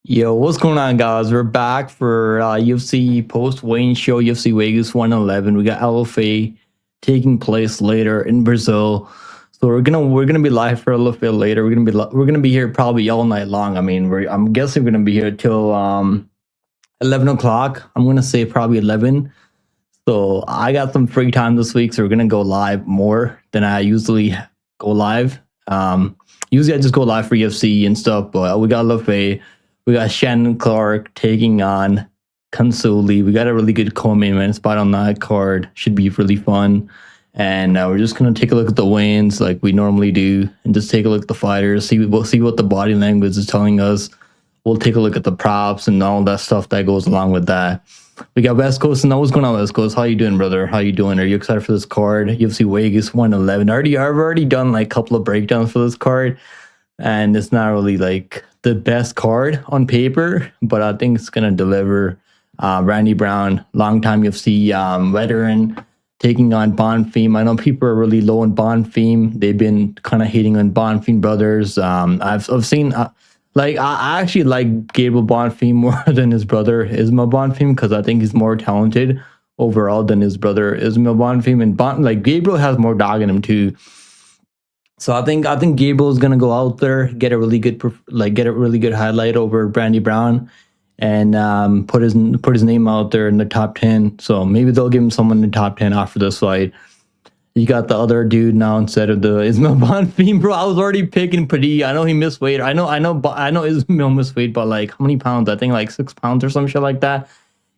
Yo, what's going on, guys? We're back for UFC post Weighin show, UFC Vegas 111. We got LFA taking place later in Brazil, so we're gonna be live for a little bit later. We're gonna be here probably all night long. I mean, I'm guessing we're gonna be here till 11 o'clock. I'm gonna say probably 11. So I got some free time this week, so we're gonna go live more than I usually go live. Usually I just go live for UFC and stuff, but we got LFA. We got Shannon Clark taking on Consoli. We got a really good co-main event spot on that card. Should be really fun. And we're just gonna take a look at the wins like we normally do, and just take a look at the fighters. We'll see what the body language is telling us. We'll take a look at the props and all that stuff that goes along with that. We got West Coast, and what's going on, West Coast? How you doing, brother? How you doing? Are you excited for this card? UFC Vegas 111. I've already done like a couple of breakdowns for this card, and it's not really like the best card on paper, but I think it's gonna deliver. Randy Brown, longtime UFC veteran, taking on Bonfim. I know people are really low on Bonfim. They've been kind of hating on Bonfim brothers. I've seen I actually like Gabriel Bonfim more than his brother Ismail Bonfim, because I think he's more talented overall than his brother Ismail Bonfim. And Gabriel has more dog in him too. So I think Gabriel is gonna go out there, get a really good highlight over Brandy Brown, and put his name out there in the top 10. So maybe they'll give him someone in the top 10 after this fight. You got the other dude now instead of the Ismail Bonfim, bro. I was already picking Padilla. I know he missed weight. I know Ismail missed weight by like how many pounds? I think like 6 pounds or some shit like that.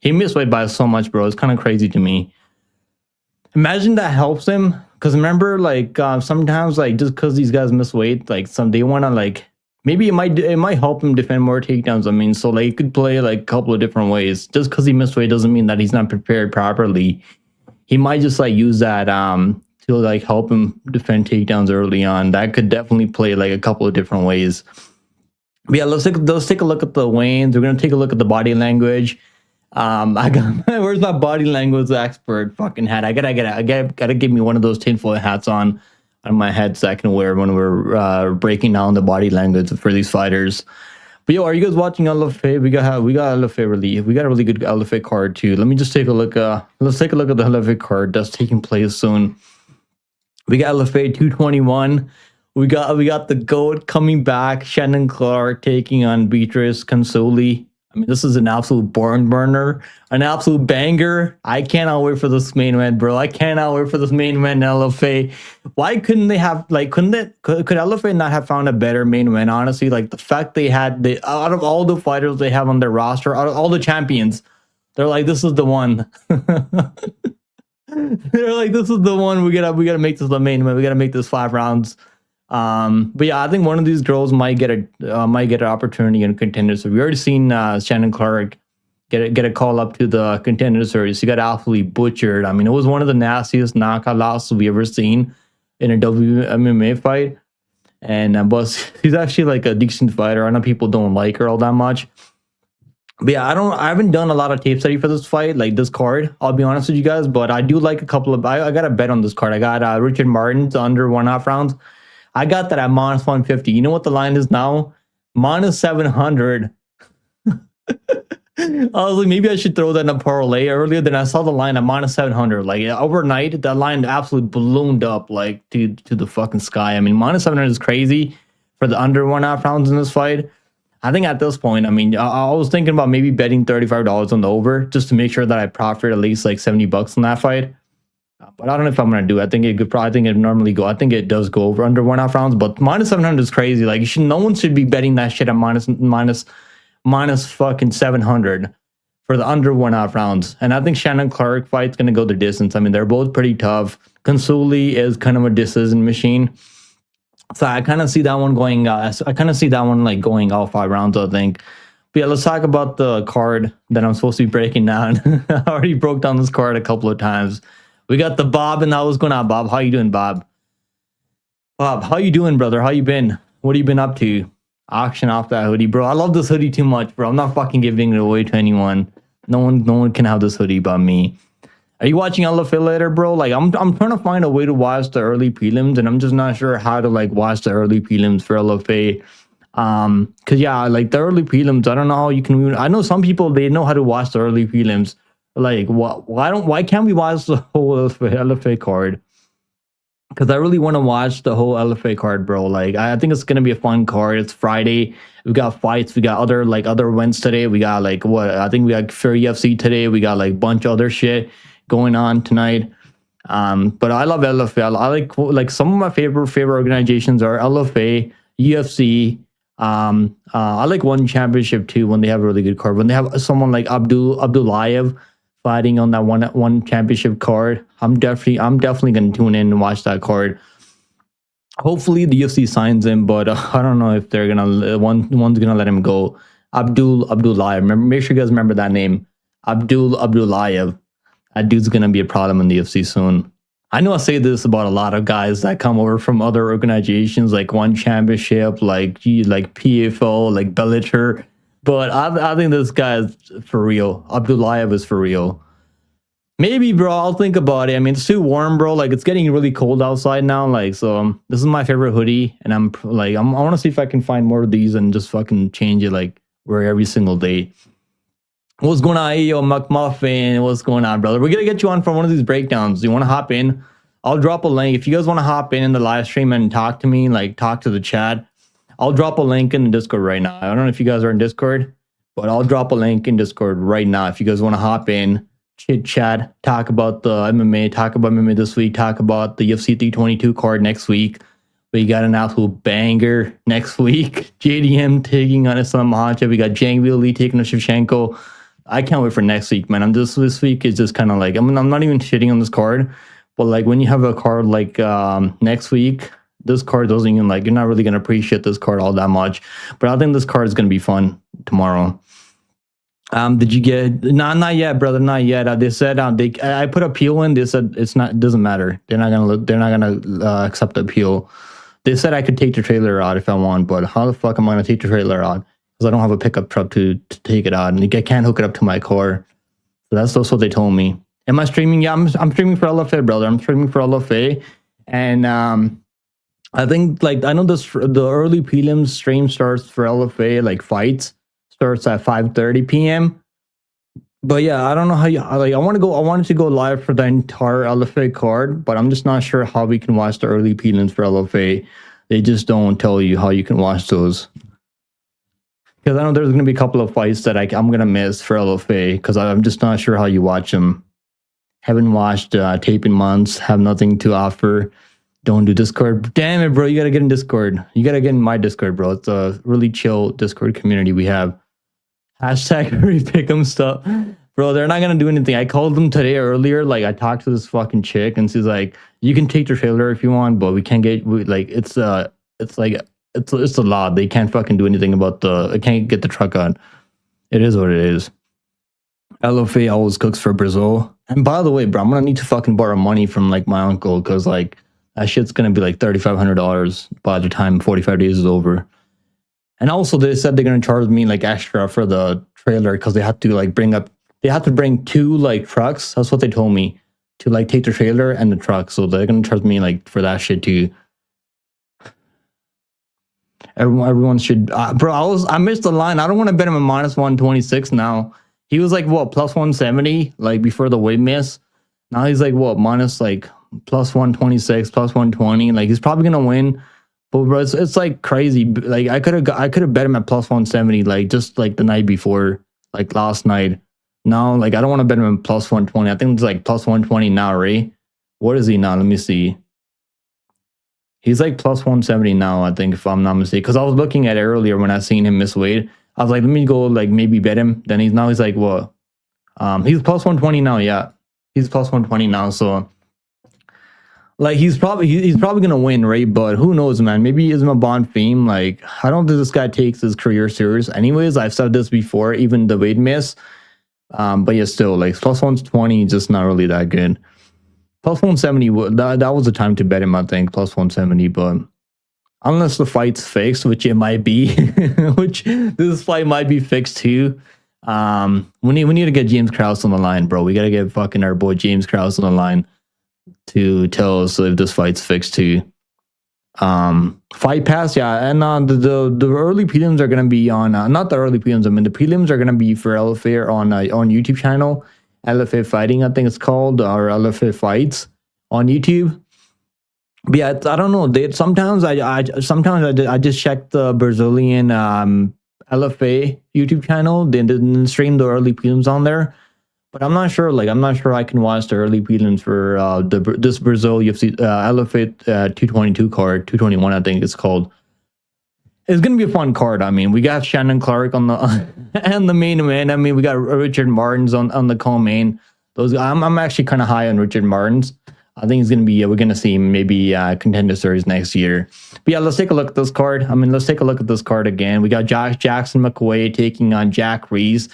He missed weight by so much, bro. It's kind of crazy to me. Imagine that helps him, because remember, sometimes just because these guys miss weight, they want to maybe it might help him defend more takedowns. I mean, so he could play like a couple of different ways. Just because he missed weight doesn't mean that he's not prepared properly. He might just use that to help him defend takedowns early on. That could definitely play a couple of different ways. But yeah, let's take a look at the weigh-ins. We're gonna take a look at the body language. I got where's my body language expert fucking hat? I gotta give me one of those tinfoil hats on my head so I can wear when we're breaking down the body language for these fighters. But yo, are you guys watching LFA? We got LFA really. We got a really good LFA card too. Let me just take a look. Let's take a look at the LFA card that's taking place soon. We got LFA 221. We got the GOAT coming back. Shannon Clark taking on Beatrice Consoli. I mean, this is an absolute barn burner, an absolute banger. I cannot wait for this main event, bro. I cannot wait for this main event in LFA. Why couldn't they have could LFA not have found a better main event? Honestly, the fact they had out of all the fighters they have on their roster, out of all the champions, they're like, this is the one. They're like, this is the one. We gotta make this the main event. We gotta make this 5 rounds. But yeah, I think one of these girls might get an opportunity in Contender Series. We already seen Shannon Clark get a call up to the Contender Series. He got absolutely butchered. I mean, it was one of the nastiest knockout losses we ever seen in a WMMA fight. And but she's actually a decent fighter. I know people don't like her all that much. But yeah, I haven't done a lot of tape study for this fight, this card. I'll be honest with you guys, but I do like a couple of. I got a bet on this card. I got Richard Martin's under 1.5 rounds. I got that at minus 150. You know what the line is now? Minus 700. I was like, maybe I should throw that in a parlay earlier. Then I saw the line at minus 700. Overnight, that line absolutely ballooned up to the fucking sky. I mean, minus 700 is crazy for the under 1.5 rounds in this fight. I think at this point, I mean, I was thinking about maybe betting $35 on the over just to make sure that I profit at least $70 on that fight. But I don't know if I'm gonna do it. I think it normally go. I think it does go over under 1.5 rounds, but minus 700 is crazy. No one should be betting that shit at minus fucking 700 for the under 1.5 rounds. And I think Shannon Clark fight's gonna go the distance. I mean, they're both pretty tough. Consoli is kind of a decision machine, so I kind of see that one going. Going all 5 rounds, I think. But yeah, let's talk about the card that I'm supposed to be breaking down. I already broke down this card a couple of times. We got the Bob, and what's going on, Bob? How you doing, Bob? Bob, how you doing, brother? How you been? What have you been up to? Auction off that hoodie, bro. I love this hoodie too much, bro. I'm not fucking giving it away to anyone. No one can have this hoodie but me. Are you watching LFA later, bro? I'm trying to find a way to watch the early prelims, and I'm just not sure how to watch the early prelims for LFA. Cause yeah, like the early prelims, I don't know how you can. I know some people they know how to watch the early prelims. Like, why can't we watch the whole LFA card? Because I really want to watch the whole LFA card, bro. Like, I think it's gonna be a fun card. It's Friday. We got fights. We got other events today. We got like what I think we got for UFC today. We got like a bunch of other shit going on tonight. But I love LFA. I like some of my favorite organizations are LFA, UFC. I like One Championship too when they have a really good card. When they have someone like Abdullayev fighting on that one championship card, I'm definitely gonna tune in and watch that card. Hopefully the UFC signs him, but I don't know if they're gonna one's gonna let him go. Abdullayev. Make sure you guys remember that name. Abdullayev. That dude's gonna be a problem in the UFC soon. I know I say this about a lot of guys that come over from other organizations like One Championship, like PFO, like Bellator, but I think this guy is for real. Abdullayev is for real. Maybe, bro. I'll think about it. I mean, it's too warm, bro. Like, it's getting really cold outside now. Like, so this is my favorite hoodie, and I want to see if I can find more of these and just fucking change it, like, wear every single day. What's going on, yo, McMuffin? What's going on, brother? We're gonna get you on for one of these breakdowns. You want to hop in? I'll drop a link if you guys want to hop in the live stream and talk to me, like talk to the chat. I'll drop a link in the Discord right now. I don't know if you guys are in Discord, but I'll drop a link in Discord right now if you guys want to hop in, chit chat, talk about the MMA, talk about MMA this week, talk about the UFC 322 card next week. We got an absolute banger next week. JDM taking on Islam Makhachev. We got Jang Lee taking on Shevchenko. I can't wait for next week, man. This week is just kind of like, I mean, I'm not even shitting on this card, but like when you have a card like next week, this card doesn't even like, you're not really going to appreciate this card all that much. But I think this card is going to be fun tomorrow. Did you get, not yet, brother, not yet. They said, I put appeal in, they said it doesn't matter. They're not going to accept the appeal. They said I could take the trailer out if I want, but how the fuck am I going to take the trailer out? Because I don't have a pickup truck to take it out, and I can't hook it up to my car. So that's what they told me. Am I streaming? Yeah, I'm streaming for LFA, brother. I'm streaming for LFA, and I think like I know the early prelims stream starts for LFA, like fights starts at 5:30 p.m. But yeah, I don't know how you like. I wanted to go live for the entire LFA card, but I'm just not sure how we can watch the early prelims for LFA. They just don't tell you how you can watch those. Because I know there's going to be a couple of fights that I'm going to miss for LFA because I'm just not sure how you watch them. Haven't watched tape in months, have nothing to offer. Don't do Discord. Damn it, bro. You got to get in Discord. You got to get in my Discord, bro. It's a really chill Discord community we have. Hashtag repick'em stuff. Bro, they're not going to do anything. I called them today earlier. Like, I talked to this fucking chick and she's like, you can take the trailer if you want, but we can't get, it's a law. They can't fucking do anything about I can't get the truck on. It is what it is. LFA always cooks for Brazil. And by the way, bro, I'm gonna need to fucking borrow money from like my uncle because like that shit's gonna be like $3,500 by the time 45 days is over. And also they said they're gonna charge me like extra for the trailer because they have to like bring two like trucks. That's what they told me to like take the trailer and the truck. So they're gonna charge me like for that shit too. Everyone should, bro. I missed the line. I don't want to bet him a minus 126 now. He was like what plus 170 like before the weight miss. Now he's like what minus like plus 126, plus 120. Like he's probably gonna win, but bro, it's like crazy. Like I could have bet him at plus 170 like just like the night before, like last night. Now like I don't want to bet him at plus 120. I think it's like plus 120 now, right? What is he now? Let me see. He's like plus 170 now, I think, if I'm not mistaken. Because I was looking at it earlier when I seen him miss weight. I was like, let me go, like, maybe bet him. Then he's like, what? He's plus 120 now, yeah. He's plus 120 now, so... Like, he's probably going to win, right? But who knows, man? Maybe he's my Bonfim. Like, I don't think this guy takes his career serious. Anyways, I've said this before, even the weight miss. But yeah, still, like, plus 120, just not really that good. Plus 170, that was the time to bet him, I think, plus 170, but unless the fight's fixed, which it might be, which this fight might be fixed too. We need to get James Krause on the line, bro. We got to get fucking our boy James Krause on the line to tell us if this fight's fixed too. Fight Pass, yeah, and the early prelims are gonna be on not the early prelims. I mean the prelims are gonna be for LFA on YouTube channel, LFA Fighting, I think it's called, or LFA Fights on YouTube. But yeah, I don't know. They sometimes I just check the Brazilian LFA YouTube channel. They didn't stream the early prelims on there. But I'm not sure. Like, I'm not sure I can watch the early prelims for this Brazil UFC LFA 222 card, 221, I think it's called. It's gonna be a fun card. I mean, we got Shannon Clark on the and the main event. I mean, we got Richard Martins on the co-main. Those I'm actually kind of high on Richard Martins. I think it's gonna be we're gonna see him maybe contender series next year. But yeah, let's take a look at this card. I mean, let's take a look at this card again. We got Jackson McQuay taking on Jack Reese.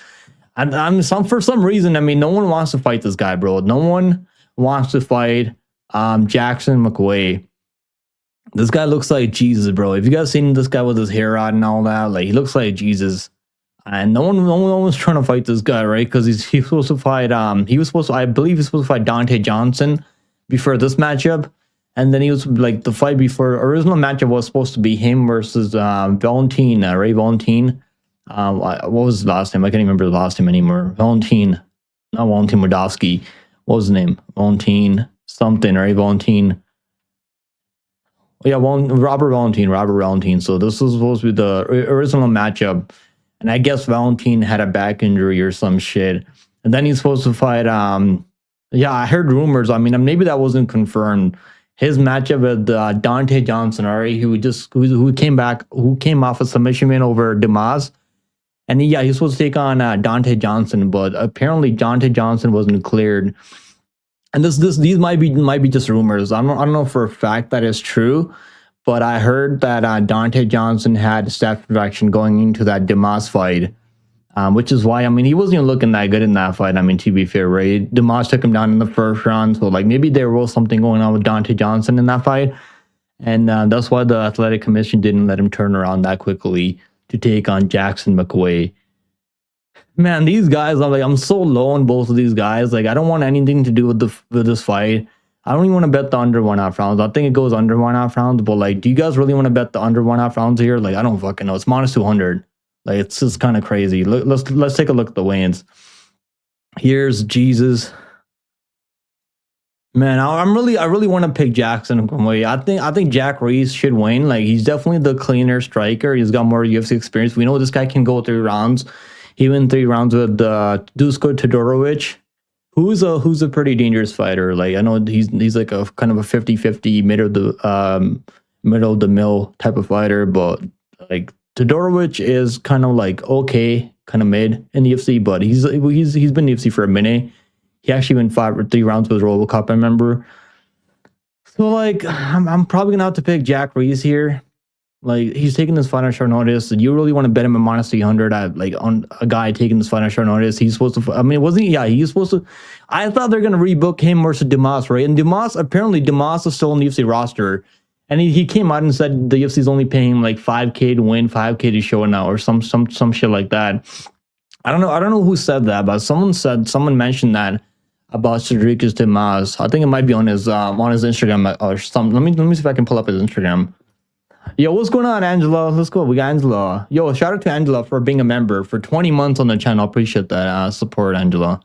And for some reason, I mean, no one wants to fight this guy, bro. No one wants to fight Jackson McQuay. This guy looks like Jesus, bro. If you guys seen this guy with his hair out and all that, like he looks like Jesus. And no one was trying to fight this guy, right? Because he's supposed to fight. I believe he's supposed to fight Dante Johnson before this matchup. And then he was like the fight before original matchup was supposed to be him versus Valentin, Ray Valentin. What was his last name? I can't remember the last name anymore. Valentin, not Valentin Mordovsky. What was his name? Valentin something, right? Valentin. Yeah, Robert Valentin. So this was supposed to be the original matchup. And I guess Valentin had a back injury or some shit. And then he's supposed to fight, yeah, I heard rumors. I mean, maybe that wasn't confirmed. His matchup with Dante Johnson, all right, who came off a submission win over Dimas. And yeah, he's supposed to take on Dante Johnson, but apparently Dante Johnson wasn't cleared. And these might be just rumors. I don't know for a fact that is true, but I heard that Dante Johnson had staph infection going into that Dimas fight, which is why, I mean, he wasn't even looking that good in that fight. I mean, to be fair, right? Dimas took him down in the first round, so like maybe there was something going on with Dante Johnson in that fight, and that's why the athletic commission didn't let him turn around that quickly to take on Jackson McQuay. Man, these guys, I'm so low on both of these guys. Like, I don't want anything to do with this fight. I don't even want to bet the under 1.5 rounds. I think it goes under 1.5 rounds, but like, do you guys really want to bet the under 1.5 rounds here? Like, I don't fucking know. It's minus 200. Like, it's just kind of crazy. Let's take a look at the weigh-ins. Here's Jesus. Man, I really want to pick Jackson McQuay. I think Jack Reese should win. Like, he's definitely the cleaner striker. He's got more UFC experience. We know this guy can go 3 rounds. He went 3 rounds with Dusko Todorovic, who's a pretty dangerous fighter. Like, I know he's like a kind of a 50-50 middle of the mill type of fighter, but like Todorovic is kind of like okay, kind of mid in the UFC, but he's been in the UFC for a minute. He actually went 3 rounds with RoboCop, I remember. So like, I'm probably gonna have to pick Jack Reese here. Like, he's taking this fight on short notice. You really want to bet him at minus 300 like on a guy taking this fight on short notice? He's supposed to. I mean, wasn't he? Yeah, he's supposed to. I thought they're gonna rebook him versus Dimas, right? And apparently Dimas is still on the UFC roster, and he came out and said the UFC's only paying him like $5K to win, $5K to show now, or some shit like that. I don't know who said that, but someone mentioned that about Cedricus Dimas. I think it might be on his Instagram or something. Let me see if I can pull up his Instagram. Yo, what's going on, Angela? Let's go. We got Angela. Yo, shout out to Angela for being a member for 20 months on the channel. Appreciate that support, Angela.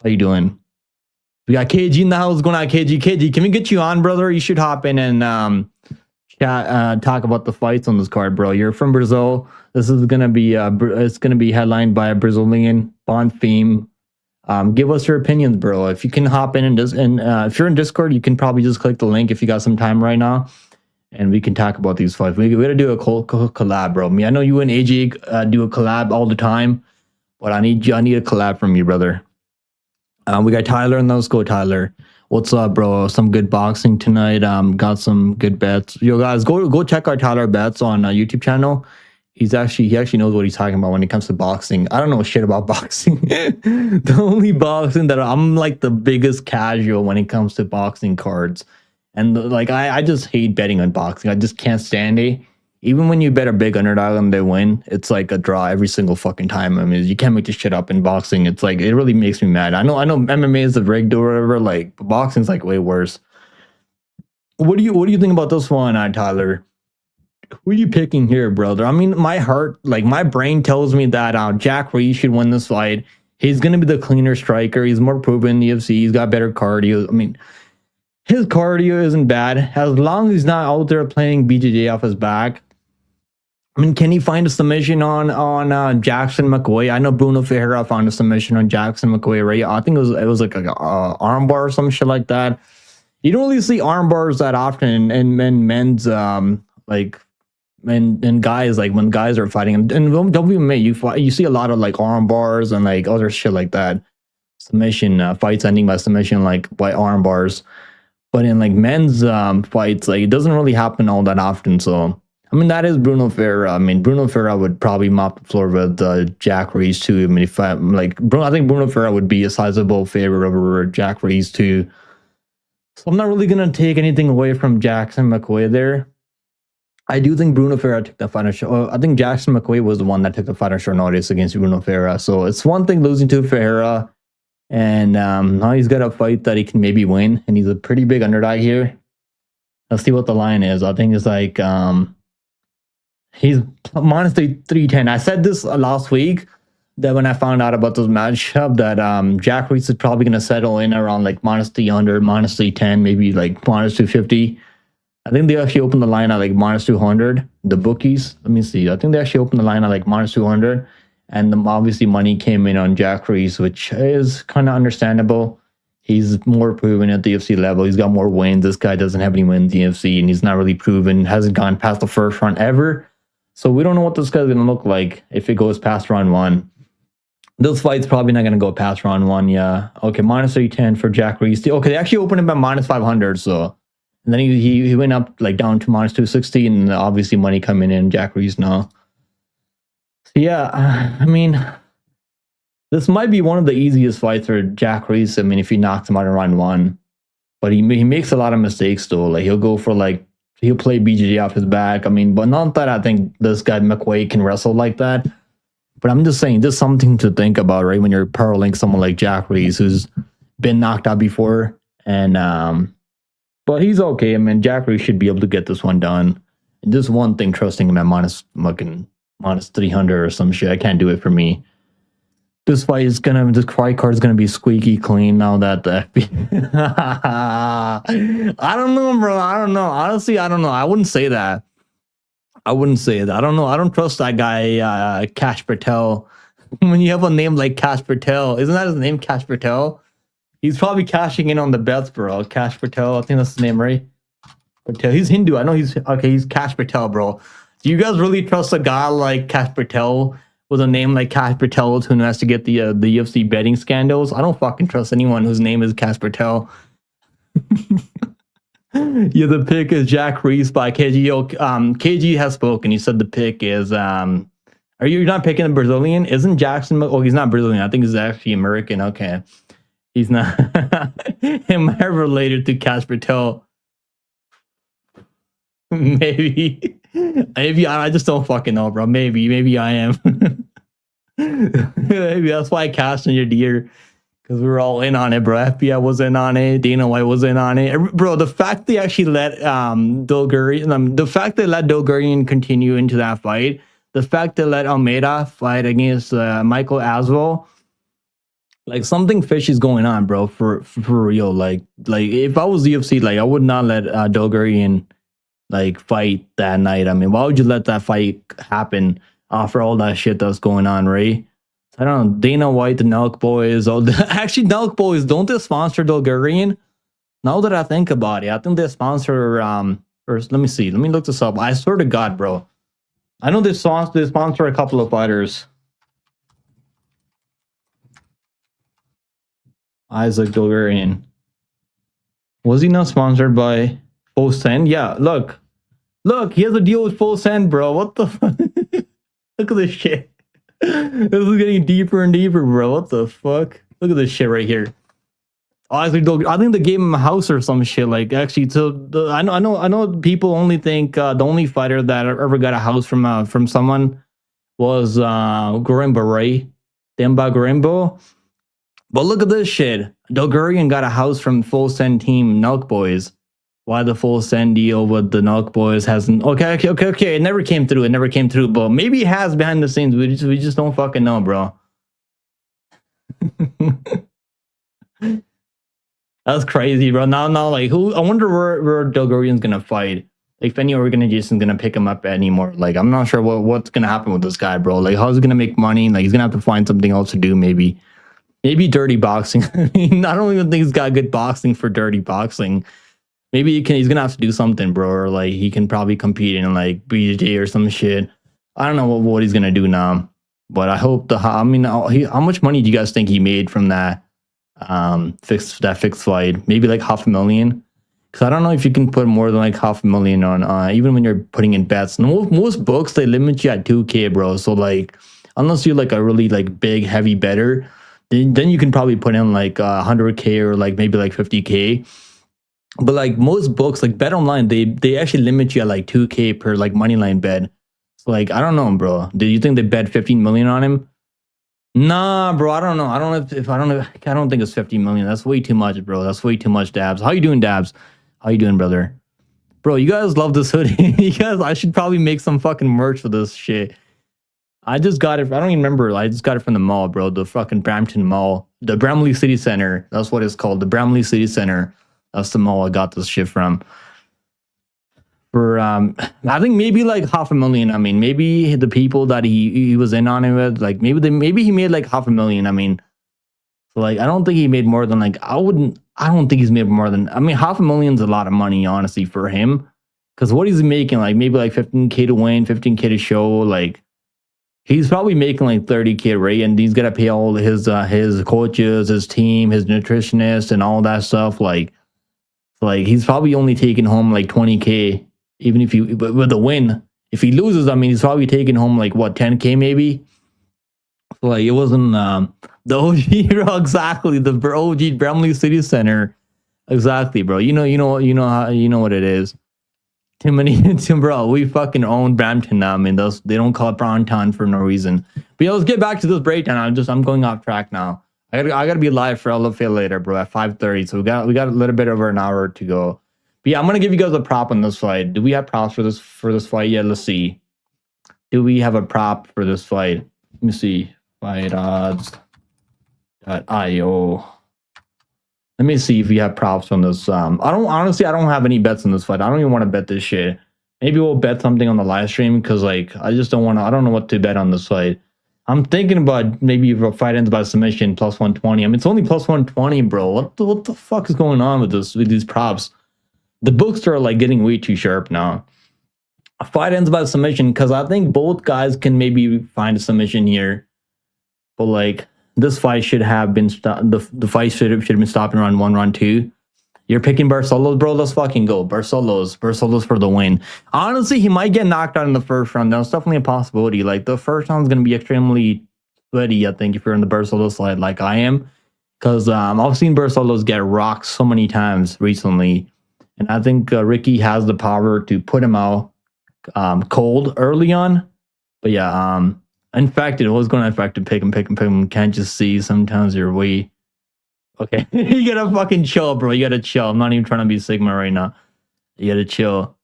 How you doing? We got KG in the house. What's going on, KG? KG, can we get you on, brother? You should hop in and chat, talk about the fights on this card, bro. You're from Brazil. This is gonna be it's gonna be headlined by a Brazilian, Bonfim. Give us your opinions, bro. If you can hop in and if you're in Discord, you can probably just click the link if you got some time right now. And we can talk about these fights. We gotta do a collab, bro. I mean, I know you and AJ do a collab all the time, but I need a collab from you, brother. We got Tyler, and let's go, Tyler. What's up, bro? Some good boxing tonight. Got some good bets. Yo, guys, go check out Tyler Bets on YouTube channel. He actually knows what he's talking about when it comes to boxing. I don't know shit about boxing. The only boxing that I'm like the biggest casual when it comes to boxing cards. And like, I just hate betting on boxing. I just can't stand it. Even when you bet a big underdog and they win, it's like a draw every single fucking time. I mean, you can't make this shit up in boxing. It's like, it really makes me mad. I know MMA is the rigged or whatever, like, but boxing's like way worse. what do you think about this one, Tyler? Who are you picking here, brother? I mean, my heart, like my brain tells me that Jack Reese should win this fight. He's gonna be the cleaner striker. He's more proven in the UFC. He's got better cardio. I mean, his cardio isn't bad as long as he's not out there playing BJJ off his back. I mean, can he find a submission on Jackson McQuay? I know Bruno Ferreira found a submission on Jackson McQuay, right? I think it was like a armbar or some shit like that. You don't really see arm bars that often in men's like and guys, like when guys are fighting, and don't be me, you see a lot of like arm bars and like other shit like that, submission fights ending by submission, like by arm bars. But in like men's fights, like it doesn't really happen all that often. So I mean, that is Bruno Ferreira. I mean, Bruno Ferreira would probably mop the floor with Jack Reese too. I mean, if I like, I think Bruno Ferreira would be a sizable favorite over Jack Reese too. So I'm not really gonna take anything away from Jackson McQuay there. I do think Bruno Ferreira took the fight on short. I think Jackson McQuay was the one that took the fight on short notice against Bruno Ferreira. So it's one thing losing to Ferreira, and now he's got a fight that he can maybe win, and he's a pretty big underdog here. Let's see what the line is. I think it's like he's minus 310. I said this last week that when I found out about this matchup that Jack Reese is probably going to settle in around like minus 300, minus 310, maybe like minus 250. I think they actually opened the line at like minus 200. The bookies, let me see. I think they actually opened the line at like minus 200. And obviously money came in on Jack Reese, which is kind of understandable. He's more proven at the UFC level. He's got more wins. This guy doesn't have any wins in the UFC, and he's not really proven. Hasn't gone past the first round ever. So we don't know what this guy's going to look like if it goes past round one. This fight's probably not going to go past round one, yeah. Okay, minus 310 for Jack Reese. Okay, they actually opened him at minus 500, so... And then he went up like down to minus 260, and obviously money coming in, Jack Reese now. So yeah, I mean... This might be one of the easiest fights for Jack Reese. I mean, if he knocks him out in round one. But he makes a lot of mistakes, though. Like, he'll go for, like... He'll play BJJ off his back. I mean, but not that I think this guy McQuay can wrestle like that. But I'm just saying, there's something to think about, right? When you're paralleling someone like Jack Reese, who's been knocked out before. And, but he's okay. I mean, Jack Reese should be able to get this one done. And just one thing, trusting him at minus 300 or some shit. I can't do it for me. This fight is this fight card is gonna be squeaky clean now that the FBI. I don't know, bro. I don't know. Honestly, I don't know. I wouldn't say that. I don't know. I don't trust that guy, Cash Patel. When you have a name like Cash Patel, isn't that his name, Cash Patel? He's probably cashing in on the bets, bro. Cash Patel. I think that's his name, right? Patel. He's Hindu. I know he's okay. He's Cash Patel, bro. Do you guys really trust a guy like Cash Patel with a name like Cash Patel to investigate the UFC betting scandals? I don't fucking trust anyone whose name is Cash Patel. Yeah, the pick is Jack Reese by KG. KG has spoken. He said the pick is are you not picking a Brazilian? Isn't Jackson? Oh, he's not Brazilian. I think he's actually American. Okay, he's not. Am I related to Cash Patel? Maybe I just don't fucking know, bro. Maybe I am. Maybe that's why I cashed in your deer. Because we were all in on it, bro. FBI was in on it. Dana White was in on it. Bro, the fact they actually let Dulgarian continue into that fight, the fact they let Almeida fight against Michael Aswell, like something fishy is going on, bro, for real. Like if I was the UFC, like I would not let Dulgarian like fight that night. I mean, why would you let that fight happen after all that shit that's going on, right? I don't know, Dana White, the Nelk Boys. Actually, Nelk Boys, don't they sponsor Dulgarian? Now that I think about it, I think they sponsor, or let me see. Let me look this up. I swear to God, bro. I know they sponsor a couple of fighters. Isaac Dulgarian. Was he not sponsored by Full Send? Yeah, look. Look, he has a deal with Full Send, bro. What the fuck? Look at this shit. This is getting deeper and deeper, bro. What the fuck? Look at this shit right here. Honestly, I think they gave him a house or some shit. Like, actually, I know. People only think the only fighter that ever got a house from someone was Gorimbo, right? Demba Gorimbo. But look at this shit. Dulgarian got a house from Full Send Team Nelk Boys. why the full send deal with the Nelk boys hasn't. Okay. It never came through. It never came through. But maybe it has behind the scenes. We just don't fucking know, bro. That's crazy, bro. Now, like, who? I wonder where Delgorian's gonna fight. If any organization's gonna pick him up anymore. Like, I'm not sure what's gonna happen with this guy, bro. Like, how's he gonna make money? Like, he's gonna have to find something else to do, maybe. Maybe dirty boxing. I mean, I don't even think he's got good boxing for dirty boxing. Maybe he's gonna have to do something, bro. Or like, he can probably compete in like BJJ or some shit. I don't know what he's gonna do now. But I hope I mean, how much money do you guys think he made from that? Fixed flight, maybe like 500,000, because I don't know if you can put more than like 500,000 on even when you're putting in bets. Most books, they limit you at 2K, bro. So like, unless you're like a really like big heavy better, then you can probably put in like 100K or like maybe like 50K. But like most books, like Bet Online, they actually limit you at like 2K per like money line bet. So like, I don't know, bro. Do you think they bet 15 million on him? Nah, bro, I don't know. I don't know if I don't know. I don't think it's 50 million. That's way too much, bro. That's way too much, Dabs. How you doing, Dabs? How you doing, brother? Bro, you guys love this hoodie. You guys, I should probably make some fucking merch for this shit. I just got it. I don't even remember. I just got it from the mall, bro. The fucking Brampton Mall. The Bramley City Center. That's what it's called. The Bramley City Center. That's the mall I got this shit from. For I think maybe like 500,000. I mean, maybe the people that he was in on it with, like maybe he made like 500,000. I mean, so like I don't think he made more than like I don't think he's made more than, I mean, 500,000's a lot of money, honestly, for him. Because what he's making, like maybe like 15K to win, 15K to show, like he's probably making like 30K, right? And he's gotta pay all his coaches, his team, his nutritionist, and all that stuff. Like he's probably only taking home like 20K. Even if you with a win, if he loses, I mean, he's probably taking home like what 10K maybe. So like it wasn't the OG, bro. Exactly, the OG Bramley City Center. Exactly, bro. You know what it is. Too many, bro. We fucking own Brampton now. I mean, they don't call it Browntown for no reason. But yeah, let's get back to this breakdown. I'm going off track now. I gotta be live for LFA later, bro, at 5:30. So we got a little bit over an hour to go. But yeah, I'm gonna give you guys a prop on this fight. Do we have props for this fight? Yeah, let's see. Do we have a prop for this fight? Let me see. Fight odds.io. Let me see if we have props on this. I don't have any bets on this fight. I don't even want to bet this shit. Maybe we'll bet something on the live stream because like I just don't want to. I don't know what to bet on this fight. I'm thinking about maybe if a fight ends by submission plus 120. I mean, it's only plus 120, bro. What the fuck is going on with these props? The books are like getting way too sharp now. A fight ends by submission because I think both guys can maybe find a submission here, but like this fight should have been the fight should have been stopped in round 1, round 2. You're picking Barcelos, bro. Let's fucking go. Barcelos for the win. Honestly, he might get knocked out in the first round. That's definitely a possibility. Like the first round's gonna be extremely sweaty, I think, if you're in the Barcelos side like I am. Because I've seen Barcelos get rocked so many times recently. And I think Ricky has the power to put him out cold early on. But yeah, infected. I was going to infected. Pick him. Can't just see. Sometimes you're way. Okay. You gotta fucking chill, bro. You gotta chill. I'm not even trying to be Sigma right now. You gotta chill.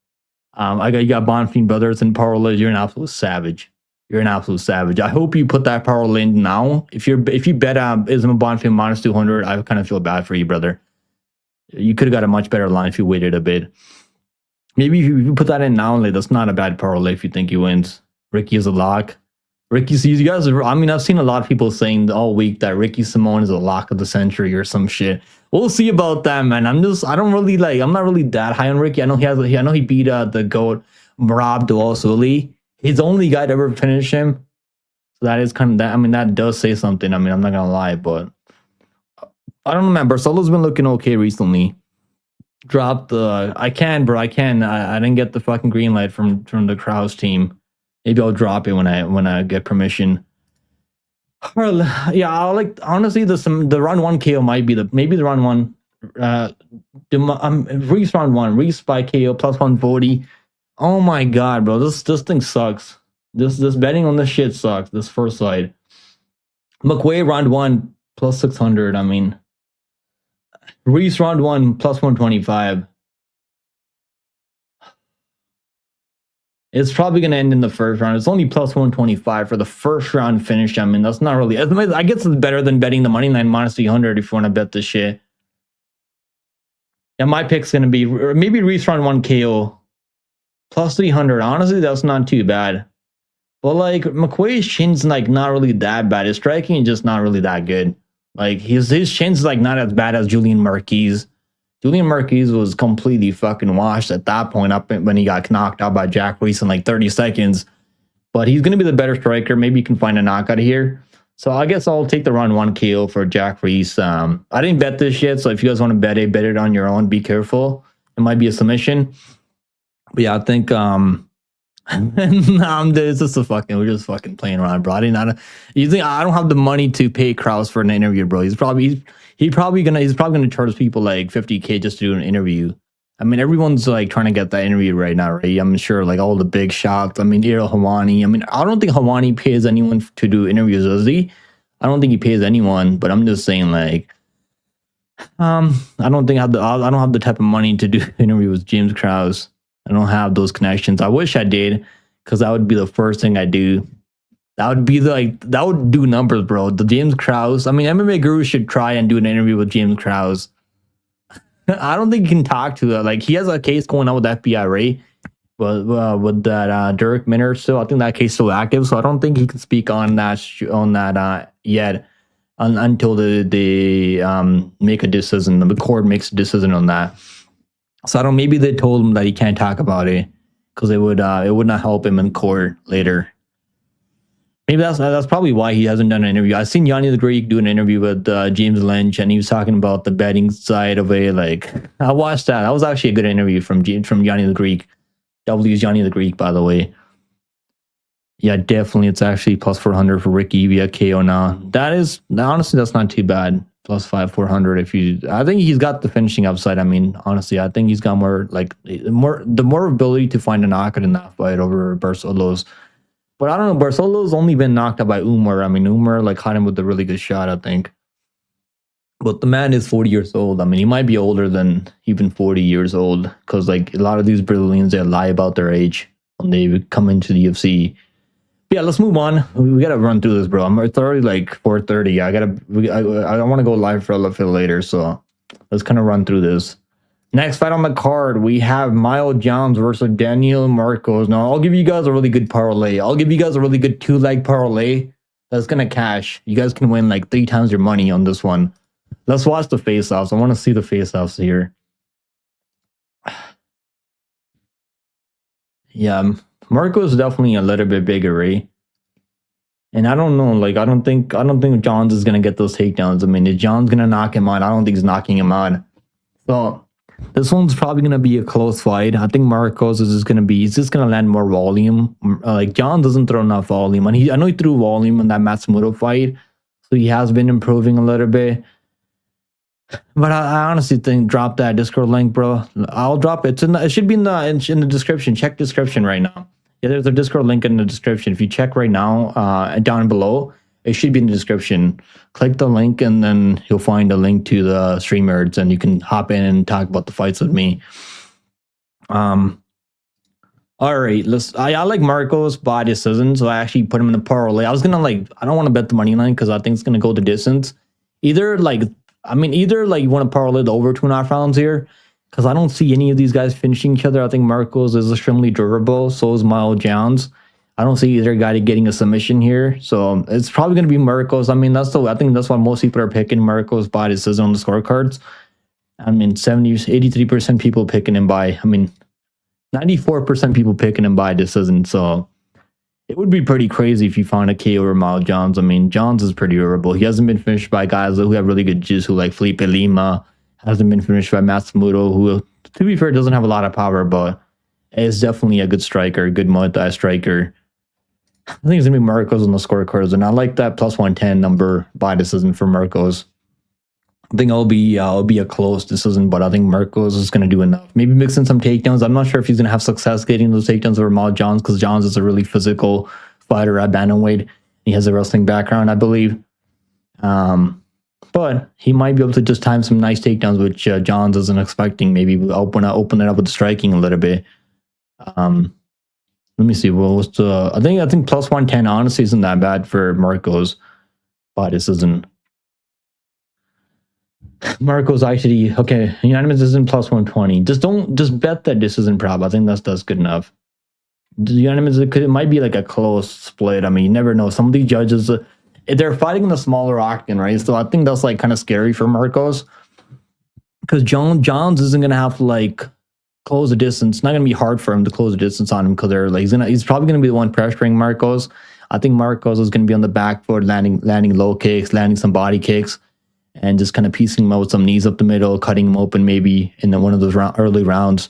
You got Bonfim brothers and parlay. You're an absolute savage. You're an absolute savage. I hope you put that parlay in now. If you bet Isma Bonfim minus 200, I kind of feel bad for you, brother. You could have got a much better line if you waited a bit. Maybe if you put that in now, like that's not a bad parlay if you think he wins. Ricky is a lock. You guys. I mean, I've seen a lot of people saying all week that Ricky Simone is a lock of the century or some shit. We'll see about that, man. I'm not really that high on Ricky. I know he beat the GOAT Rob Duosuli. He's the only guy to ever finish him. So that is kind of that. I mean, that does say something. I mean, I'm not gonna lie, but I don't know, man. Barcelo's been looking okay recently. Dropped the. I didn't get the fucking green light from the Kraus team. Maybe I'll drop it when I get permission. Yeah, I'll like honestly the round 1 KO might be the round 1. Reese round 1. Reese by KO plus 140. Oh my god, bro, this thing sucks. This betting on this shit sucks. This first side. McQuay round 1 plus 600. I mean, Reese round 1 plus 125. It's probably going to end in the first round. It's only plus 125 for the first round finish. I mean, that's not really. I guess it's better than betting the money line minus 300 if you want to bet this shit. Yeah, my pick's going to be maybe Reese round 1 KO plus 300. Honestly, that's not too bad. But like McQuay's chin's like not really that bad. His striking is just not really that good. Like his chin's like not as bad as Julian Marquez. Julian Marquez was completely fucking washed at that point up when he got knocked out by Jack Reese in like 30 seconds. But he's going to be the better striker. Maybe you can find a knockout here. So I guess I'll take the round 1 KO for Jack Reese. I didn't bet this shit, so if you guys want to bet it on your own. Be careful. It might be a submission. But yeah, I think it's just we're just fucking playing around, bro. You think I don't have the money to pay Kraus for an interview, bro? He's probably gonna charge people like 50K just to do an interview. I mean, everyone's like trying to get that interview right now, right? I'm sure like all the big shots. I mean, Ariel Helwani. I mean, I don't think Helwani pays anyone to do interviews, does he? I don't think he pays anyone, but I'm just saying like, I don't have the type of money to do an interview with James Krause. I don't have those connections. I wish I did, because that would be the first thing I do. That would do numbers, bro. The James Krause. I mean, MMA Guru should try and do an interview with James Krause. I don't think he can talk to it. Like he has a case going on with FBI, right? But with that Derek Minner still, I think that case is still active. So I don't think he can speak on that yet until they make a decision. The court makes a decision on that. So I don't. Maybe they told him that he can't talk about it because it would not help him in court later. Maybe that's probably why he hasn't done an interview. I've seen Yanni the Greek do an interview with James Lynch, and he was talking about the betting side of it. Like I watched that. That was actually a good interview from Yanni the Greek. W's Yanni the Greek, by the way. Yeah, definitely. It's actually plus 400 for Ricky via KO now. Honestly, that's not too bad. Plus 400 I think he's got the finishing upside. I mean, honestly, I think he's got more ability to find a knockout in that fight over Barcelos. But I don't know, Barcelos only been knocked out by Umar. I mean, Umar like caught him with a really good shot, I think. But the man is 40 years old. I mean, he might be older than even 40 years old, because like a lot of these Brazilians, they lie about their age when they come into the UFC. Yeah, let's move on. We gotta run through this, bro. It's already like 4:30. I want to go live for a little bit later, so let's kind of run through this. Next fight on the card, we have Miles Jones versus Daniel Marcos. Now, I'll give you guys a really good parlay. I'll give you guys a really good 2-leg parlay that's gonna cash. You guys can win like 3 times your money on this one. Let's watch the face-offs. I want to see the face-offs here. Yeah, Marcos is definitely a little bit bigger, right? And I don't know, like I don't think Johns is gonna get those takedowns. I mean, if Johns gonna knock him out, I don't think he's knocking him out. So this one's probably gonna be a close fight. I think Marcos he's just gonna land more volume. Like John doesn't throw enough volume, and I know he threw volume in that Matsumoto fight, so he has been improving a little bit. But I honestly think drop that Discord link, bro. I'll drop it. It should be in the description. Check description right now. Yeah, there's a Discord link in the description. If you check right now, down below, it should be in the description. Click the link, and then you'll find a link to the StreamYards, and you can hop in and talk about the fights with me. All right, I like Marcos by decision, so I actually put him in the parlay. I don't want to bet the money line because I think it's gonna go the distance. Either you want to parlay the over 2.5 rounds here, because I don't see any of these guys finishing each other. I think Marcos is extremely durable. So is Miles Jones. I don't see either guy getting a submission here. So it's probably going to be Marcos. I mean, I think that's why most people are picking Marcos by decision on the scorecards. I mean, 83% people picking him by, 94% people picking him by decision. So it would be pretty crazy if you found a KO over Miles Jones. I mean, Jones is pretty durable. He hasn't been finished by guys who have really good jiu-jitsu like Felipe Lima. Hasn't been finished by Matsumoto, who, to be fair, doesn't have a lot of power, but is definitely a good striker, a good Muay Thai striker. I think it's going to be Marcos on the scorecards, and I like that plus 110 number by decision for Marcos. I think it'll be a close decision, but I think Marcos is going to do enough. Maybe mix in some takedowns. I'm not sure if he's going to have success getting those takedowns over Miles Jones, because Jones is a really physical fighter at bantamweight. He has a wrestling background, I believe. But he might be able to just time some nice takedowns, which Johns isn't expecting. Maybe open it up with the striking a little bit. Let me see. What was the? I think plus 110 honestly isn't that bad for Marcos, but this isn't. Marcos actually okay. Unanimous isn't plus 120. Just bet that this isn't prob. I think that's good enough. The unanimous it might be like a close split. I mean, you never know. Some of these judges, they're fighting in the smaller octagon, right? So I think that's like kind of scary for Marcos because Johns isn't gonna have to like close the distance. It's not gonna be hard for him to close the distance on him because they're like he's probably gonna be the one pressuring Marcos. I think Marcos is gonna be on the back foot, landing low kicks, landing some body kicks, and just kind of piecing him out with some knees up the middle, cutting him open maybe in one of those early rounds.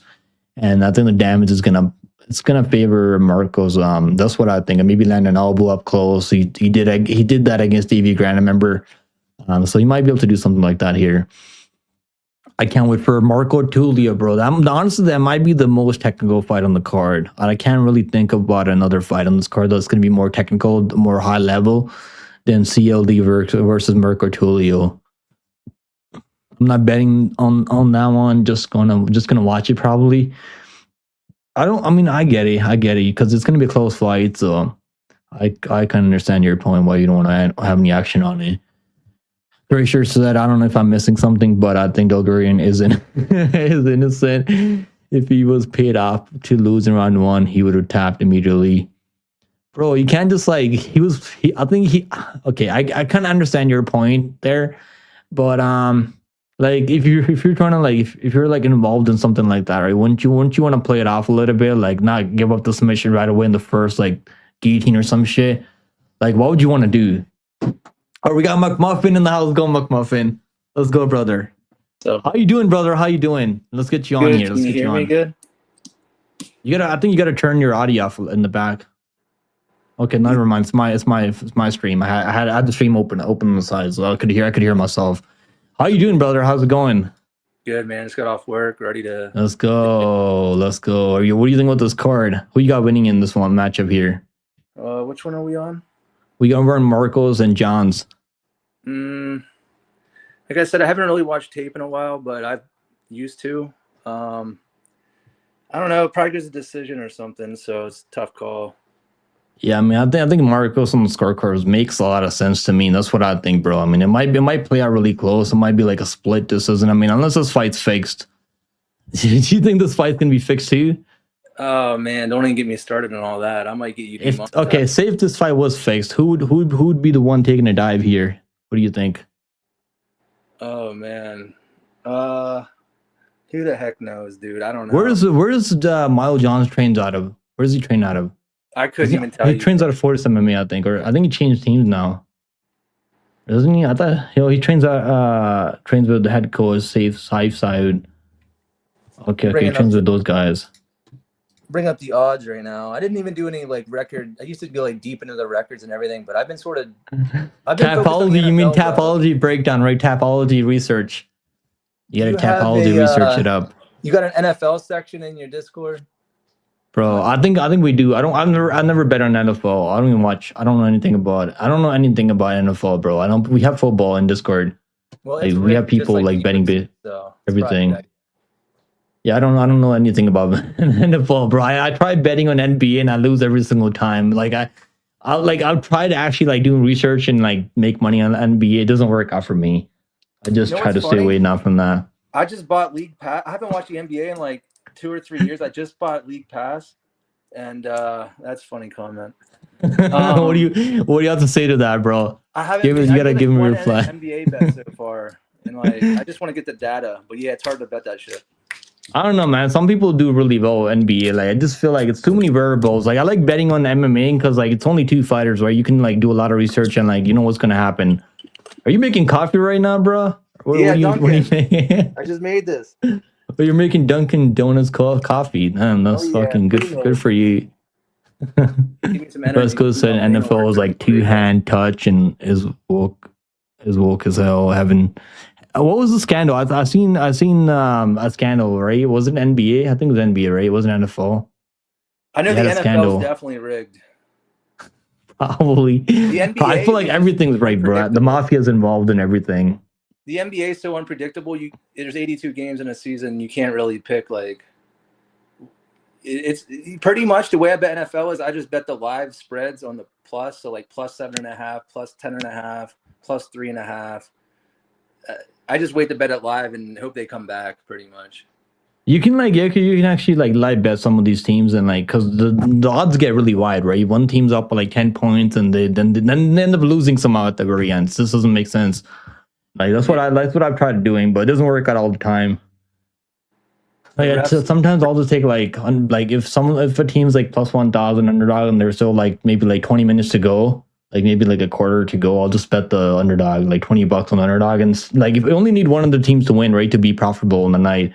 And I think the damage is gonna favor Marcos. That's what I think. And maybe land an elbow up close. He did that against Davey Grant, I remember. So he might be able to do something like that here. I can't wait for Marco Tulio, bro. Honestly, that might be the most technical fight on the card. I can't really think about another fight on this card that's going to be more technical, more high level than CLD versus Marco Tulio. I'm not betting on that one. Just gonna watch it probably. I get it because it's gonna be a close fight. So I can understand your point why you don't want to have any action on it. Very sure said, I don't know if I'm missing something, but I think Bulgarian is innocent. If he was paid off to lose in round 1, he would have tapped immediately. Bro, you can't just like okay, I kind of understand your point there, but like if you're trying to like if you're like involved in something like that, right? Wouldn't you want to play it off a little bit, like not give up the submission right away in the first like guillotine or some shit? Like what would you want to do? Oh, we got McMuffin in the house. Go, McMuffin. Let's go, brother. So, how you doing, brother? How you doing? Let's get you on here. Let's get you on. Can you hear me good? I think you gotta turn your audio off in the back. Okay, never mind. It's my stream. I had the stream open on the side, so I could hear myself. How you doing, brother? How's it going? Good, man. Just got off work, ready to. Let's go. Let's go. What do you think about this card? Who you got winning in this one matchup here? Which one are we on? We got run Marcos and Johns. Like I said, I haven't really watched tape in a while, but I've used to. I don't know. Probably just a decision or something. So it's a tough call. Yeah, I mean, I think Marcos on the scorecards makes a lot of sense to me. That's what I think, bro. I mean, it might play out really close. It might be like a split decision. I mean, unless this fight's fixed. Do you think this fight's gonna be fixed too? Oh man, don't even get me started on all that. I might get you. Okay, say if this fight was fixed, who would be the one taking a dive here? What do you think? Oh man, who the heck knows, dude? I don't know. Where is Miles Johns trains out of? Where does he train out of? I couldn't even tell you. He trains out of Fortis MMA, I think, or I think he changed teams now. Doesn't he? I thought he trains with the head coach, safe side. Okay, he trains with those guys. Bring up the odds right now. I didn't even do any like record. I used to go like deep into the records and everything, but I've been Tapology. You mean Tapology breakdown, right? Tapology research. You gotta Tapology research it up. You got an NFL section in your Discord, bro? I think we do. I've never bet on NFL. I don't even watch. I don't know anything about NFL, bro. We have football in Discord. Well, like, we have people like betting so everything. Yeah, I don't know anything about NFL, bro. I tried betting on NBA and I lose every single time. Like I'll try to actually like do research and like make money on NBA. It doesn't work out for me. I just try to stay away now from that. I just bought League Pass. I haven't watched the NBA in like 2 or 3 years. I just bought League Pass, and that's a funny comment. What do you have to say to that, bro? I haven't. You gotta give me a reply. NBA bet so far, and like I just want to get the data. But yeah, it's hard to bet that shit. I don't know, man. Some people do really well NBA. Like I just feel like it's too many variables. Like I like betting on MMA because like it's only 2 fighters, right? You can like do a lot of research and like you know what's gonna happen. Are you making coffee right now, bro? Yeah, Dunkin'. I just made this. But you're making Dunkin' Donuts coffee. Man, that's fucking good for you. Let's go say NFL is like 2-hand touch and is woke as hell. What was the scandal? I seen a scandal, right? Was it NBA? I think it was NBA, right? It wasn't NFL. I know the NFL is definitely rigged. Probably. The NBA, I feel like everything's right, bro. The mafia's involved in everything. The NBA is so unpredictable. There's 82 games in a season. You can't really pick like it's pretty much the way I bet NFL is I just bet the live spreads on the plus, so like plus 7.5, plus 10.5, plus 3.5. I just wait to bet it live and hope they come back. Pretty much. You can you can actually like live bet some of these teams and like because the odds get really wide, right? One team's up by like 10 points and they end up losing somehow at the very end. This doesn't make sense. Like that's what I've tried doing, but it doesn't work out all the time. Like sometimes I'll just take like if a team's like plus 1,000 underdog and there's still like maybe like 20 minutes to go, like maybe like a quarter to go, I'll just bet the underdog like $20 on the underdog and like if I only need one of the teams to win, right, to be profitable in the night.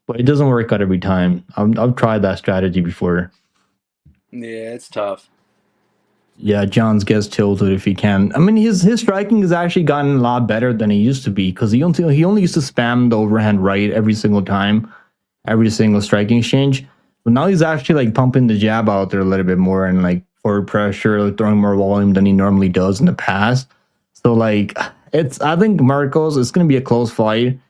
But it doesn't work out every time. I've tried that strategy before. Yeah, it's tough. Yeah, Johns gets tilted if he can. I mean, his striking has actually gotten a lot better than he used to be because he only used to spam the overhand right every single time, every single striking exchange. But now he's actually like pumping the jab out there a little bit more and like forward pressure, like throwing more volume than he normally does in the past. So like I think Marcos, it's gonna be a close fight.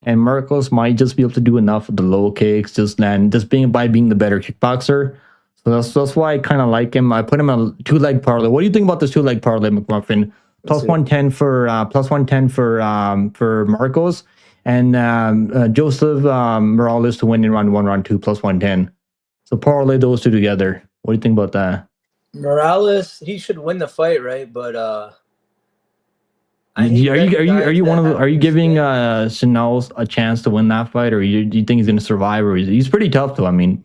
And Marcos might just be able to do enough of the low kicks, just being the better kickboxer. So that's why I kind of like him. I put him on 2-leg parlay. What do you think about this 2-leg parlay, McMuffin? Plus 110 for Marcos and Joseph Morales to win in round 1, round 2 plus 110. So parlay those two together. What do you think about that? Morales, he should win the fight, right? But are you giving Chanel a chance to win that fight, or do you think he's going to survive? Or he's pretty tough though. I mean,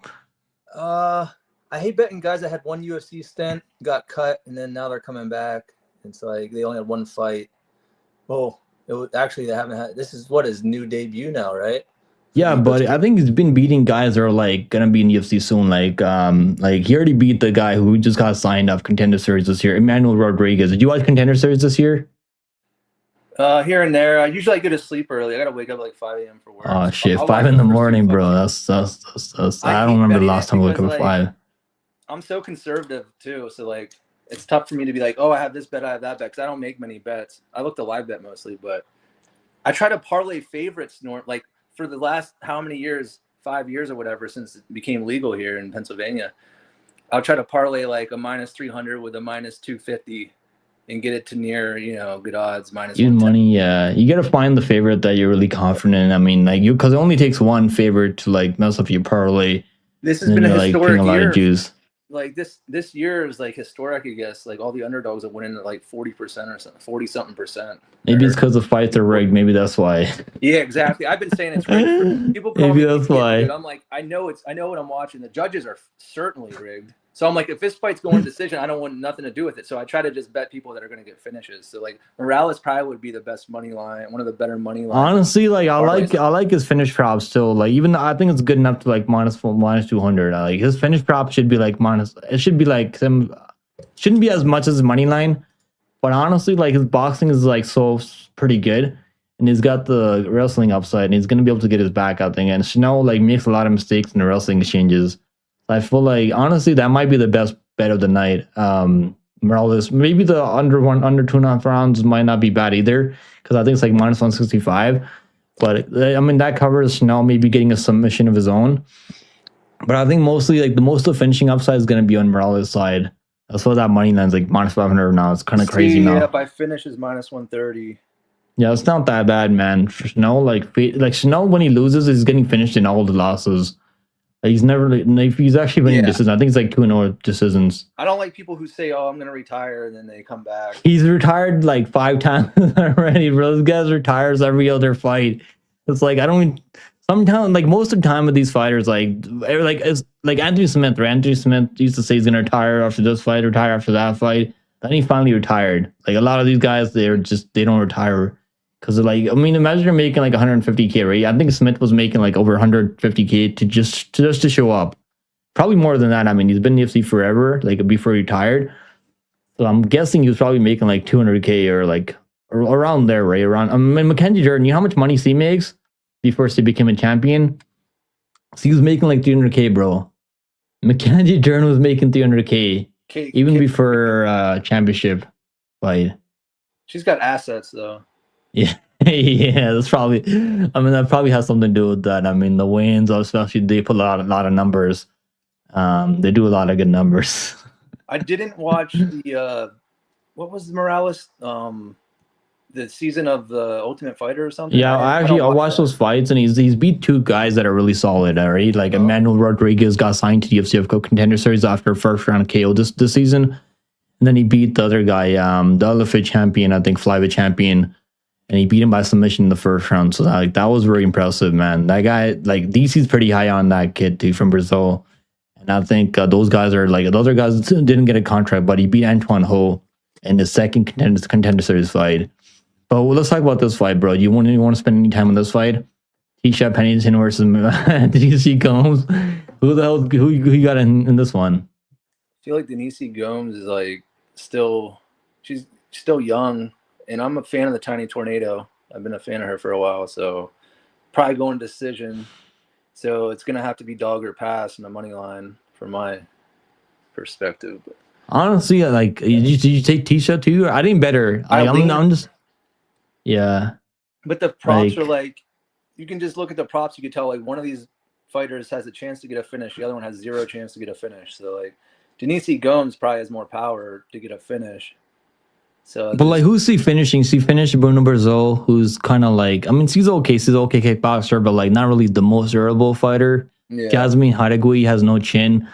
I hate betting guys that had one UFC stint, got cut, and then now they're coming back. It's like they only had one fight. Oh, actually they haven't had. This is what his new debut now, right? Yeah, but I think he's been beating guys that are like gonna be in the UFC soon. Like he already beat the guy who just got signed up Contender Series this year, Emmanuel Rodriguez. Did you watch Contender Series this year? Here and there. I usually go to sleep early. I gotta wake up at like 5 a.m. for work. Oh shit, 5 in the morning, bro. That's I don't remember the last time I woke up at 5. I'm so conservative too, so like it's tough for me to be like, oh, I have this bet, I have that bet, because I don't make many bets. I look to live bet mostly, but I try to parlay favorites. Like for the last how many years, 5 years or whatever, since it became legal here in Pennsylvania, I'll try to parlay like a minus 300 with a minus 250. And get it to near, good odds, minus even money. Yeah, you gotta find the favorite that you're really confident in. I mean, like because it only takes one favorite to like mess up your parlay. This has been a historic year. Like this year is like historic, I guess. Like all the underdogs have went into like 40% or something, 40-something%. Maybe it's because the fights are rigged. Maybe that's why. Yeah, exactly. I've been saying it's rigged. People call maybe that's why. Dude. I'm like, I know what I'm watching. The judges are certainly rigged. So I'm like, if this fight's going to decision, I don't want nothing to do with it. So I try to just bet people that are going to get finishes. So like Morales probably would be the best money line, one of the better money lines. Honestly, like I like his finish props still. Like even I think it's good enough to like minus 200. Like his finish prop should be like minus. It should be like shouldn't be as much as his money line. But honestly, like his boxing is like so pretty good, and he's got the wrestling upside, and he's gonna be able to get his back out thing. And Chanel like makes a lot of mistakes in the wrestling exchanges. I feel like honestly that might be the best bet of the night. Morales, maybe the under 2.5 rounds might not be bad either because I think it's like minus 165. But I mean that covers Chanel maybe getting a submission of his own. But I think mostly like the most of finishing upside is going to be on Morales' side. That's why that money line's like minus 500 now. It's kind of crazy now. Yeah, by finish is minus 130. Yeah, it's not that bad, man. For Chanel, like Chanel when he loses, he's getting finished in all the losses. He's never. He's actually winning decisions. I think it's like 2-0 decisions. I don't like people who say, "Oh, I'm gonna retire," and then they come back. He's retired like 5 times already, bro. This guy's retires every other fight. It's like I don't. Sometimes, like most of the time with these fighters, it's like Anthony Smith. Right? Anthony Smith used to say he's gonna retire after this fight, retire after that fight. Then he finally retired. Like a lot of these guys, they don't retire. Because like, I mean, imagine you're making like 150K, right? I think Smith was making like over 150K to just to show up. Probably more than that. I mean, he's been in the UFC forever, like before he retired. So I'm guessing he was probably making like 200K or around there, right? Around. I mean, Mackenzie Jordan, you know how much money he makes before he became a champion? So he was making like 300K, bro. Mackenzie Jordan was making 300K even before championship fight. She's got assets though. Yeah, yeah, that's probably. I mean, that probably has something to do with that. I mean, the wins, especially, they put a lot of numbers. They do a lot of good numbers. I didn't watch the what was Morales the season of the Ultimate Fighter or something. Yeah, I watched those fights, and he's beat two guys that are really solid already. Like Emmanuel Rodriguez got signed to the UFC Contender Series after first round KO this season, and then he beat the other guy, the LFA champion, I think flyweight champion, and he beat him by submission in the first round. So that was very impressive, man. That guy, like DC's pretty high on that kid too from Brazil, and I think those guys are like the other guys didn't get a contract, but he beat Antoine Ho in the second contender series fight. But let's talk about this fight, bro. You want to spend any time on this fight? Tisha Pennington versus DC Gomes. Who the hell? Who you got in this one? I feel like Denise Gomes is like she's still young, and I'm a fan of the Tiny Tornado. I've been a fan of her for a while, so probably going decision. So it's gonna have to be dog or pass in the money line from my perspective. But honestly, like, did you take Tisha too? I didn't bet her. I'm just. Yeah. But the props are like, you can just look at the props. You can tell like one of these fighters has a chance to get a finish. The other one has zero chance to get a finish. So like Denise Gomes probably has more power to get a finish. So, but like, who's she finishing? She finished Bruno Brazil, who's kind of like, I mean, she's okay kickboxer, but like not really the most durable fighter. Yeah. Jasmine Haregui has no chin.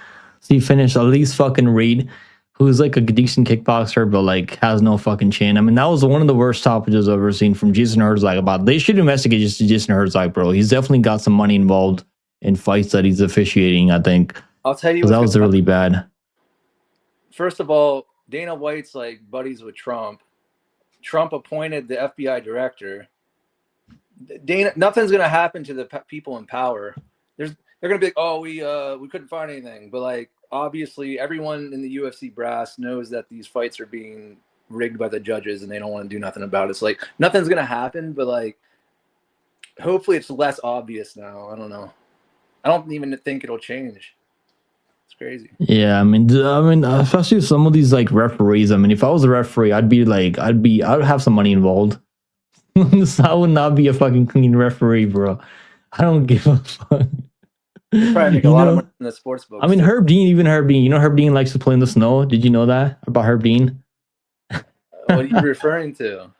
She finished at least fucking Reed, who's like a decent kickboxer, but like has no fucking chin. I mean, that was one of the worst stoppages I've ever seen from Jason Herzog. They should investigate Jason Herzog, bro. He's definitely got some money involved in fights that he's officiating, I think. I'll tell you, that was really bad. First of all, Dana White's like buddies with Trump. Trump appointed the FBI director. Nothing's gonna happen to the people in power. They're gonna be like, oh, we couldn't find anything, but like, obviously, everyone in the UFC brass knows that these fights are being rigged by the judges, and they don't want to do nothing about it. So, like, nothing's gonna happen, but like, hopefully, it's less obvious now. I don't know. I don't even think it'll change. It's crazy. Yeah, I mean, especially some of these like referees. I mean, if I was a referee, I'd have some money involved. So I would not be a fucking clean referee, bro. I don't give a fuck. Probably make a lot of money in the sports books. I mean, Herb Dean, you know, Herb Dean likes to play in the snow. Did you know that about Herb Dean? What are you referring to?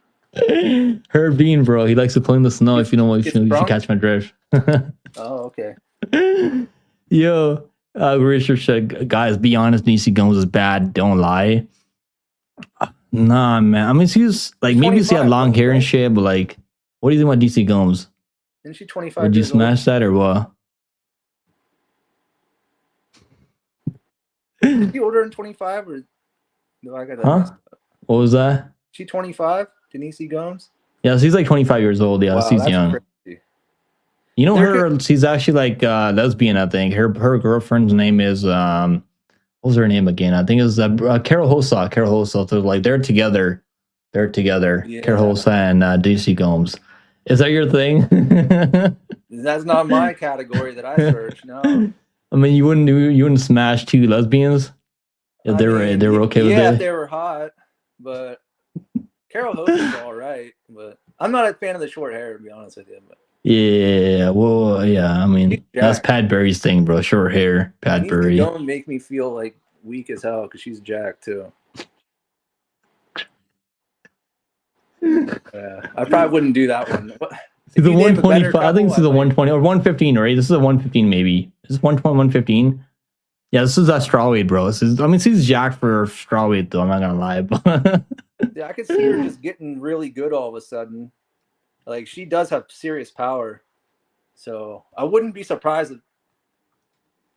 Herb Dean, bro. He likes to play in the snow. If you catch my drift. Oh, okay. Yo, Richard said, guys, be honest. DC Gomes is bad. Don't lie. Nah, man. I mean, she's like, maybe she had long hair and shit, but like, what do you think about DC Gomes? Isn't she 25? Would you smash that or what? Is she older than 25 or no? I got that. Huh? What was that? She 25, Denise Gomes. Yeah, she's like 25 years old. Yeah, wow, she's young. Crazy. You know, she's actually like lesbian. I think her girlfriend's name is what was her name again? I think it was Carol Hossa. Carol Hossa. So like they're together. Yeah. Carol Hossa and DC Gomes. Is that your thing? That's not my category that I search. No. I mean, you wouldn't smash two lesbians if they were okay with it. Yeah, if they were hot, but Carol Host is all right. But I'm not a fan of the short hair, to be honest with you. But yeah, well, yeah. I mean, that's Pat Berry's thing, bro. Short hair, Pat Berry. Don't make me feel like weak as hell because she's jacked too. Yeah, I probably wouldn't do that one. It's a 125. I think this is a 120 or 115, right? This is a 115, maybe. This is 120, 115. Yeah, this is a strawweight, bro. She's jacked for strawweight, though. I'm not gonna lie, but yeah, I could see her just getting really good all of a sudden. Like, she does have serious power, so I wouldn't be surprised.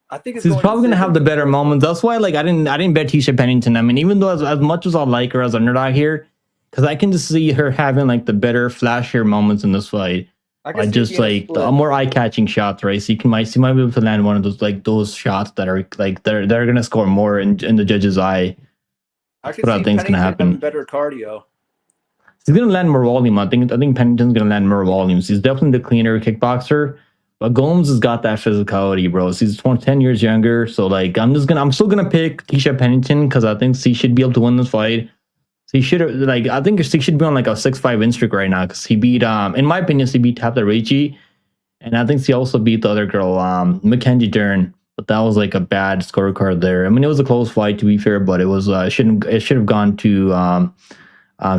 I think she's probably gonna have the better moments. That's why, like, I didn't bet Tisha Pennington. I mean, even though as much as I like her as an underdog here, because I can just see her having like the better, flashier moments in this fight. Just like the more eye-catching shots, right? So she might be able to land one of those shots that are like they're gonna score more in the judge's eye. That's what I think's gonna happen. Better cardio. She's gonna land more volume. I think Pennington's gonna land more volume. She's definitely the cleaner kickboxer. But Gomes has got that physicality, bro. She's 10 years younger. So like I'm still gonna pick Tisha Pennington because I think she should be able to win this fight. He should I think he should be on like a 6-5 win streak right now because he beat in my opinion he beat Tapta Ricci, and I think he also beat the other girl Mackenzie Dern. But but that was like a bad scorecard there. I mean, it was a close fight to be fair, but it was should have gone to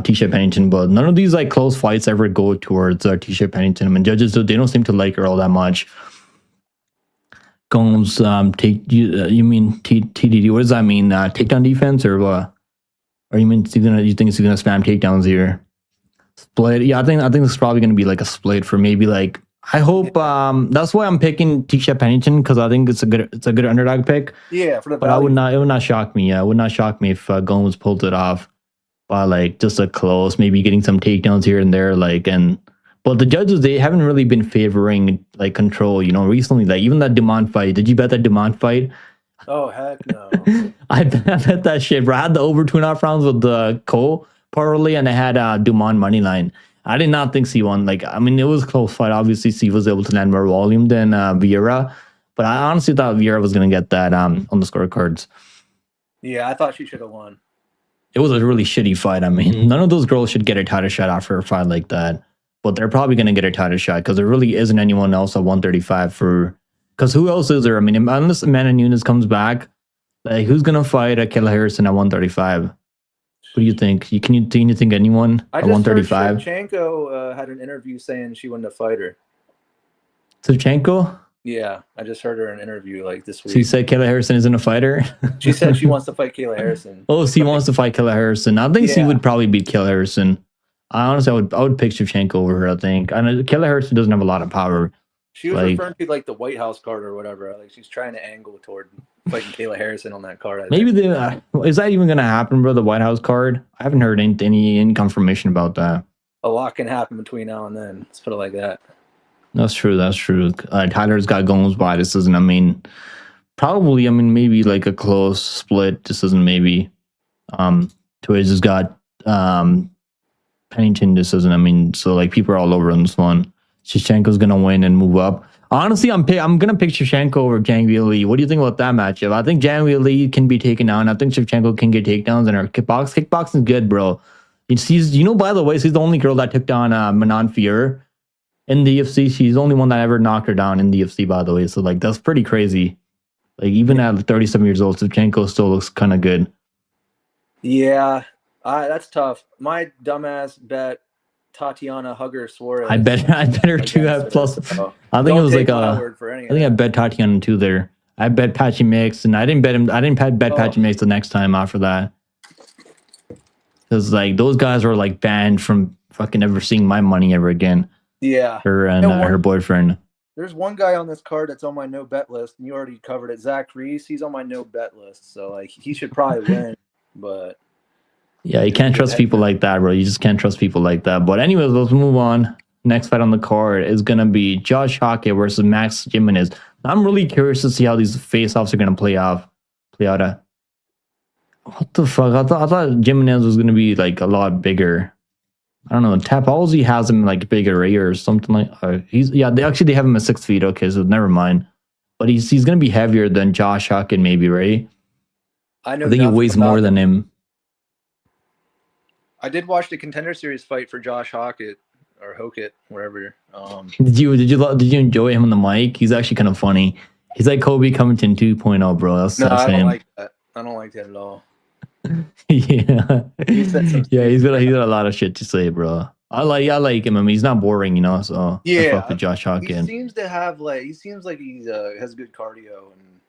T-Shirt Pennington. But none of these like close fights ever go towards T-Shirt Pennington. I mean, judges they don't seem to like her all that much. Gomes take you mean TDD? What does that mean? Takedown defense or what? Or you think he's gonna spam takedowns here? Split? Yeah, I think it's probably gonna be like a split for maybe like. I hope that's why I'm picking T-Shirt Pennington because I think it's a good underdog pick. Yeah, for the But value. it would not shock me. Yeah, it would not shock me if Gomes pulled it off by like just a close, maybe getting some takedowns here and there. But the judges they haven't really been favoring like control. Recently, like even that Dumont fight. Did you bet that Dumont fight? Oh heck no. I bet that shit, bro. I had the over 2.5 rounds with the Cole parlay, and I had Dumont money line. I did not think C won. Like, I mean, it was a close fight. Obviously, C was able to land more volume than Vieira, but I honestly thought Vieira was going to get that on the scorecards. Yeah, I thought she should have won. It was a really shitty fight. I mean, none of those girls should get a title shot after a fight like that, but they're probably going to get a title shot because there really isn't anyone else at 135 for. Because who else is there? I mean, unless Amanda Nunes comes back, like who's going to fight Kayla Harrison at 135? What do you think? Can you think anyone I at just 135? heard Shevchenko had an interview saying she wanted to fight her. Shevchenko? Yeah, I just heard her in an interview like this week. She said Kayla Harrison isn't a fighter. She said she wants to fight Kayla Harrison. Oh, she wants to fight Kayla Harrison. I think she Yeah. would probably beat Kayla Harrison. I would pick Shevchenko over her. I think. I know Kayla Harrison doesn't have a lot of power. She was Like- referring to like the White House card or whatever. Like she's trying to angle toward fighting Kayla Harrison on that card. I Maybe think. is that even going to happen, bro? The White House card? I haven't heard any confirmation about that. A lot can happen between now and then. Let's put it like that. That's true. Tyler's got Gomes by decision. I mean, probably. I mean, maybe like a close split decision. Maybe. Twitch has got Pennington decision. I mean, so like people are all over on this one. Shevchenko's gonna win and move up. Honestly, I'm gonna pick Shevchenko over Zhang Weili. What do you think about that matchup? I think Zhang Weili can be taken down. I think Shevchenko can get takedowns, and her kickboxing is good, bro. By the way, she's the only girl that took down Manon Fior in the UFC. She's the only one that ever knocked her down in the UFC, by the way. So like that's pretty crazy. Like even at 37 years old, Shevchenko still looks kind of good. Yeah, that's tough. My dumbass bet Tatiana Hugger Suarez. I bet her too at plus. I think it was like I think I bet Tatiana too there. I bet Patchy Mix, and I didn't bet him. I didn't bet Patchy Mix the next time after that. Because like those guys were like banned from fucking ever seeing my money ever again. Yeah. Her and her boyfriend. There's one guy on this card that's on my no bet list, and you already covered it. Zach Reese, he's on my no bet list, so like he should probably win. But yeah, you can't trust people like that, bro. You just can't trust people like that. But anyways, let's move on. Next fight on the card is gonna be Josh Hockett versus Max Jimenez. I'm really curious to see how these face-offs are gonna play out. What the fuck? I thought Jimenez was gonna be like a lot bigger. I don't know. Tapolsky has him like bigger, right? Or something like. They have him at 6 feet. Okay, so never mind. But he's gonna be heavier than Josh Hockett, maybe, right? I think he weighs more than him. I did watch the Contender Series fight for Josh Hockett or Hockett, wherever. Did you enjoy him on the mic? He's actually kind of funny. He's like Kobe Covington 2.0, bro. That's I don't him. like that. I don't like that at all. Yeah, He said some he's got a lot of shit to say, bro. I like him. I mean, he's not boring, So I fuck with Josh Hockett. He seems to have he has good cardio and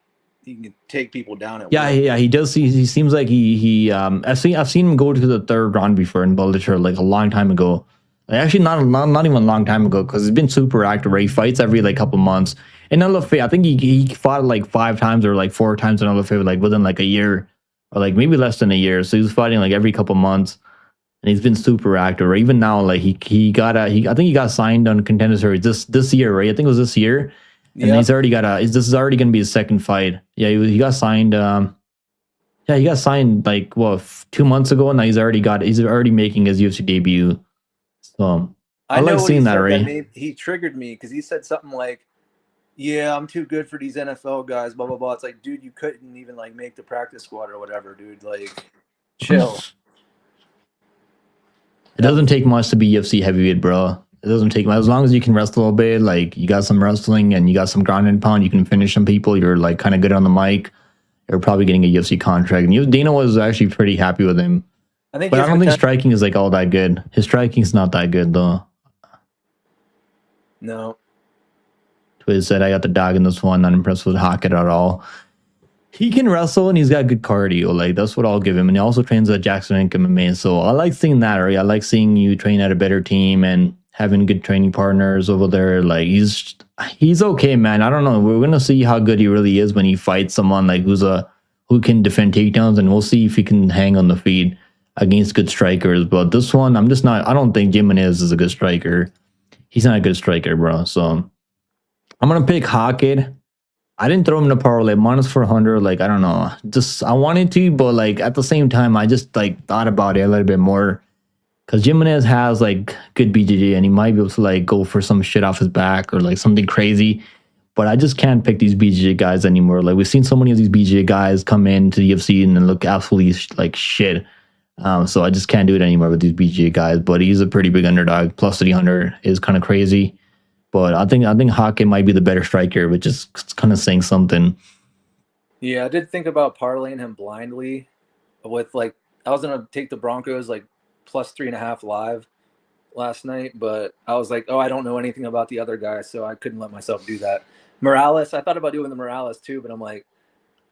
he can take people down at will. Yeah, he does. He seems like I've seen him go to the third round before in Bellator like a long time ago. Like, actually, not even a long time ago because he's been super active. Right? He fights every like couple months. In LFA, I think he fought like 5 times or like 4 times in LFA like within like a year. Or like maybe less than a year, so he's fighting like every couple months, and he's been super active. Or even now, like I think he got signed on Contender Series this year, right? I think it was this year, and he's already this is already going to be his second fight. Yeah, he got signed. He got signed like 2 months ago, and now he's already making his UFC debut. So I like seeing that, right? He triggered me because he said something like, "Yeah, I'm too good for these NFL guys." Blah blah blah. It's like, dude, you couldn't even like make the practice squad or whatever, dude. Like, chill. It doesn't take much to be UFC heavyweight, bro. It doesn't take much. As long as you can wrestle a little bit, like you got some wrestling and you got some ground and pound, you can finish some people. You're like kind of good on the mic. You're probably getting a UFC contract. And Dana was actually pretty happy with him. I think, but I don't think striking is like all that good. His striking is not that good though. No. Twiz said I got the dog in this one. Not impressed with Hackett at all. He can wrestle and he's got good cardio. Like that's what I'll give him. And he also trains at Jackson Inc. MMA. So I like seeing that. Right? I like seeing you train at a better team and having good training partners over there. Like he's okay, man. I don't know. We're gonna see how good he really is when he fights someone like who can defend takedowns, and we'll see if he can hang on the feet against good strikers. But this one, I'm just not. I don't think Jimenez is a good striker. He's not a good striker, bro. So I'm gonna pick Hackett. I didn't throw him in a parlay minus 400. Like I don't know. Just I wanted to, but like at the same time, I just like thought about it a little bit more. Because Jimenez has like good BJJ and he might be able to like go for some shit off his back or like something crazy. But I just can't pick these BJJ guys anymore. Like we've seen so many of these BJJ guys come into the UFC and then look absolutely like shit. So I just can't do it anymore with these BJJ guys. But he's a pretty big underdog. Plus 300 is kind of crazy. But I think Hackett might be the better striker, which is kind of saying something. Yeah, I did think about parlaying him blindly with like I was gonna take the Broncos like plus 3.5 live last night, but I was like, oh, I don't know anything about the other guy, so I couldn't let myself do that. Morales, I thought about doing the Morales too, but I'm like,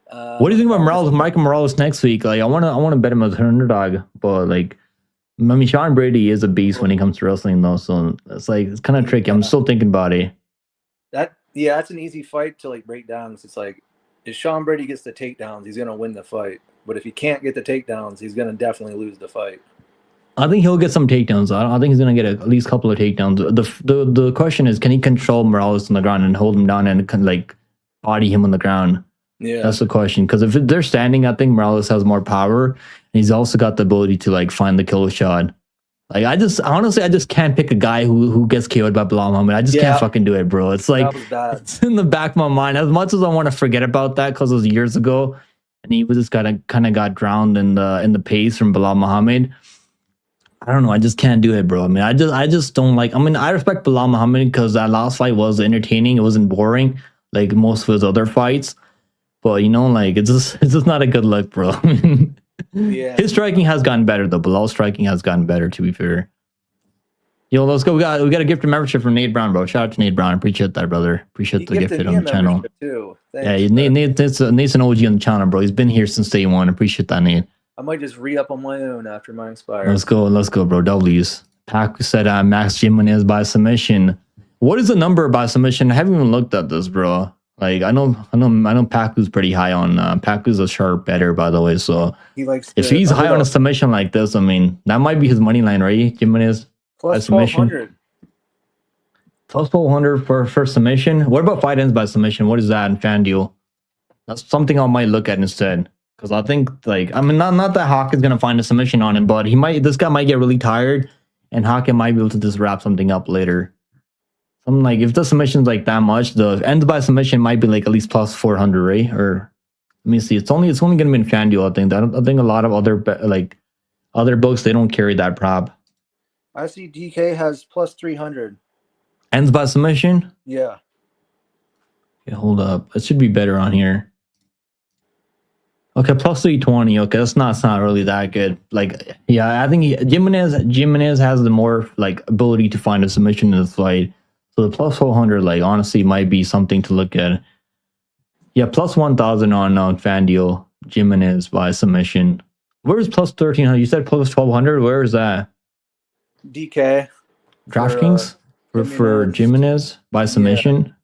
what do you think about Morales? Michael Morales next week? Like, I want to bet him as an underdog, but like, I mean, Sean Brady is a beast when it comes to wrestling, though. So it's like it's kind of tricky. I'm still thinking about it. That's an easy fight to like break down. It's like if Sean Brady gets the takedowns, he's gonna win the fight. But if he can't get the takedowns, he's gonna definitely lose the fight. I think he'll get some takedowns. I think he's gonna get at least a couple of takedowns. The question is, can he control Morales on the ground and hold him down and like body him on the ground? Yeah, that's the question. Because if they're standing, I think Morales has more power, and he's also got the ability to like find the kill shot. Like I just can't pick a guy who gets KO'd by Bilal Muhammad. I just can't fucking do it, bro. It's like it's in the back of my mind. As much as I want to forget about that because it was years ago, and he was just kind of got drowned in the pace from Bilal Muhammad. I don't know. I just can't do it, bro. I mean, I just don't like. I mean, I respect Bilal Muhammad because that last fight was entertaining. It wasn't boring like most of his other fights. But you know, like it's just not a good look, bro. Yeah. His striking has gotten better though. Bilal's striking has gotten better, to be fair. Yo, let's go. We got a gift of membership from Nate Brown, bro. Shout out to Nate Brown. Appreciate that, brother. Appreciate the gifted on the channel. Too. Thanks, yeah, Nate's an OG on the channel, bro. He's been here since day one. Appreciate that, Nate. I might just re-up on my own after mine expires. Let's go, bro. W's. Pac said Max Jimenez by submission. What is the number by submission? I haven't even looked at this, bro. Like I know Pacu's pretty high on Pacu's a sharp better, by the way. So he likes if he's high on a submission like this, I mean that might be his money line, right? Jimenez plus 1,200. Plus 1,200 for submission. What about fight ends by submission? What is that in FanDuel? That's something I might look at instead. Because I think, like, I mean, not that Hawk is gonna find a submission on him, but this guy might get really tired, and Hawk might be able to just wrap something up later. I'm like, if the submission's like that much, the ends by submission might be like at least plus 400, right? Or let me see, it's only gonna be in FanDuel. I think a lot of other books, they don't carry that prop. I see DK has plus 300. Ends by submission? Yeah. Okay, hold up. It should be better on here. Okay, plus 320. Okay, that's not really that good. Like, yeah, I think Jimenez has the more like ability to find a submission in this fight. So the plus 400, like, honestly, might be something to look at. Yeah, plus 1,000 on FanDuel. Jimenez by submission. Where's plus 1,300? You said plus 1,200. Where is that? DK. DraftKings for Jimenez by submission.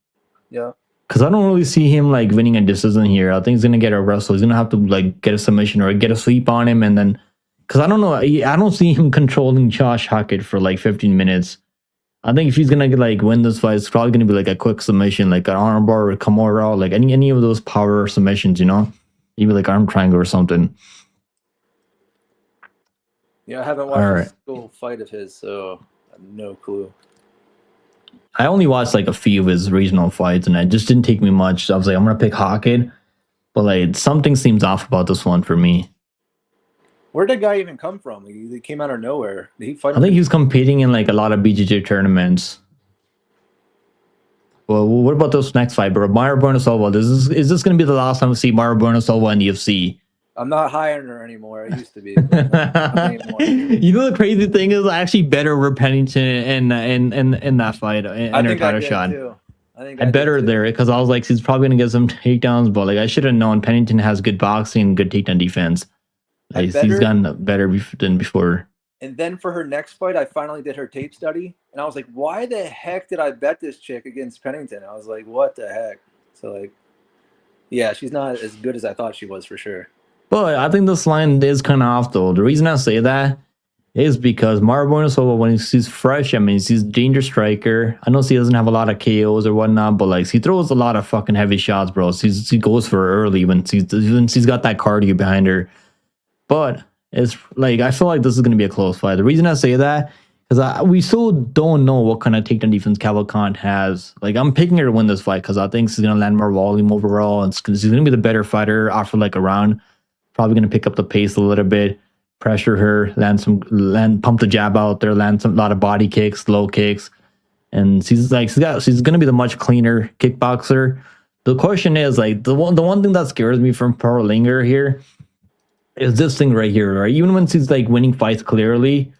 Yeah. Because I don't really see him like winning a decision here. I think he's gonna get a wrestle. He's gonna have to like get a submission or get a sweep on him, and then because I don't know, I don't see him controlling Josh Hackett for like 15 minutes. I think if he's gonna like win this fight, it's probably gonna be like a quick submission, like an armbar or a Kimura, like any of those power submissions, you know, maybe like arm triangle or something. Yeah, I haven't watched a single fight of his, so I have no clue. I only watched like a few of his regional fights, and it just didn't take me much. I was like, I'm gonna pick Hackett, but like something seems off about this one for me. Where'd that guy even come from? He came out of nowhere. Did he fight? I think he was competing in like a lot of BJJ tournaments. Well, what about this next fight, bro? Mayra Bueno Silva. Is this going to be the last time we see Mayra Bueno Silva in the UFC? I'm not high on her anymore. I used to be. But not anymore. You know the crazy thing is, I actually bet her over Pennington in that fight in I her think title I did shot. too. I bet her there because I was like, she's probably gonna get some takedowns, but like I should have known Pennington has good boxing and good takedown defense. Like, he's gotten better than before. And then for her next fight, I finally did her tape study, and I was like, why the heck did I bet this chick against Pennington? I was like, what the heck? So like, yeah, she's not as good as I thought she was for sure. But I think this line is kind of off though. The reason I say that is because Mayra Bueno Silva, when she's fresh, I mean, she's a dangerous striker. I know she doesn't have a lot of KOs or whatnot, but like she throws a lot of fucking heavy shots, bro. She goes for early when she's got that cardio behind her. But it's like, I feel like this is going to be a close fight. The reason I say that is we still don't know what kind of takedown defense Cavalcante has. Like, I'm picking her to win this fight because I think she's going to land more volume overall, and she's going to be the better fighter after like a round. Probably going to pick up the pace a little bit, pressure her, pump the jab out there, land a lot of body kicks, low kicks, and she's going to be the much cleaner kickboxer. The question is, like, the one thing that scares me from Perlinger here is this thing right here, right? Even when she's like winning fights clearly,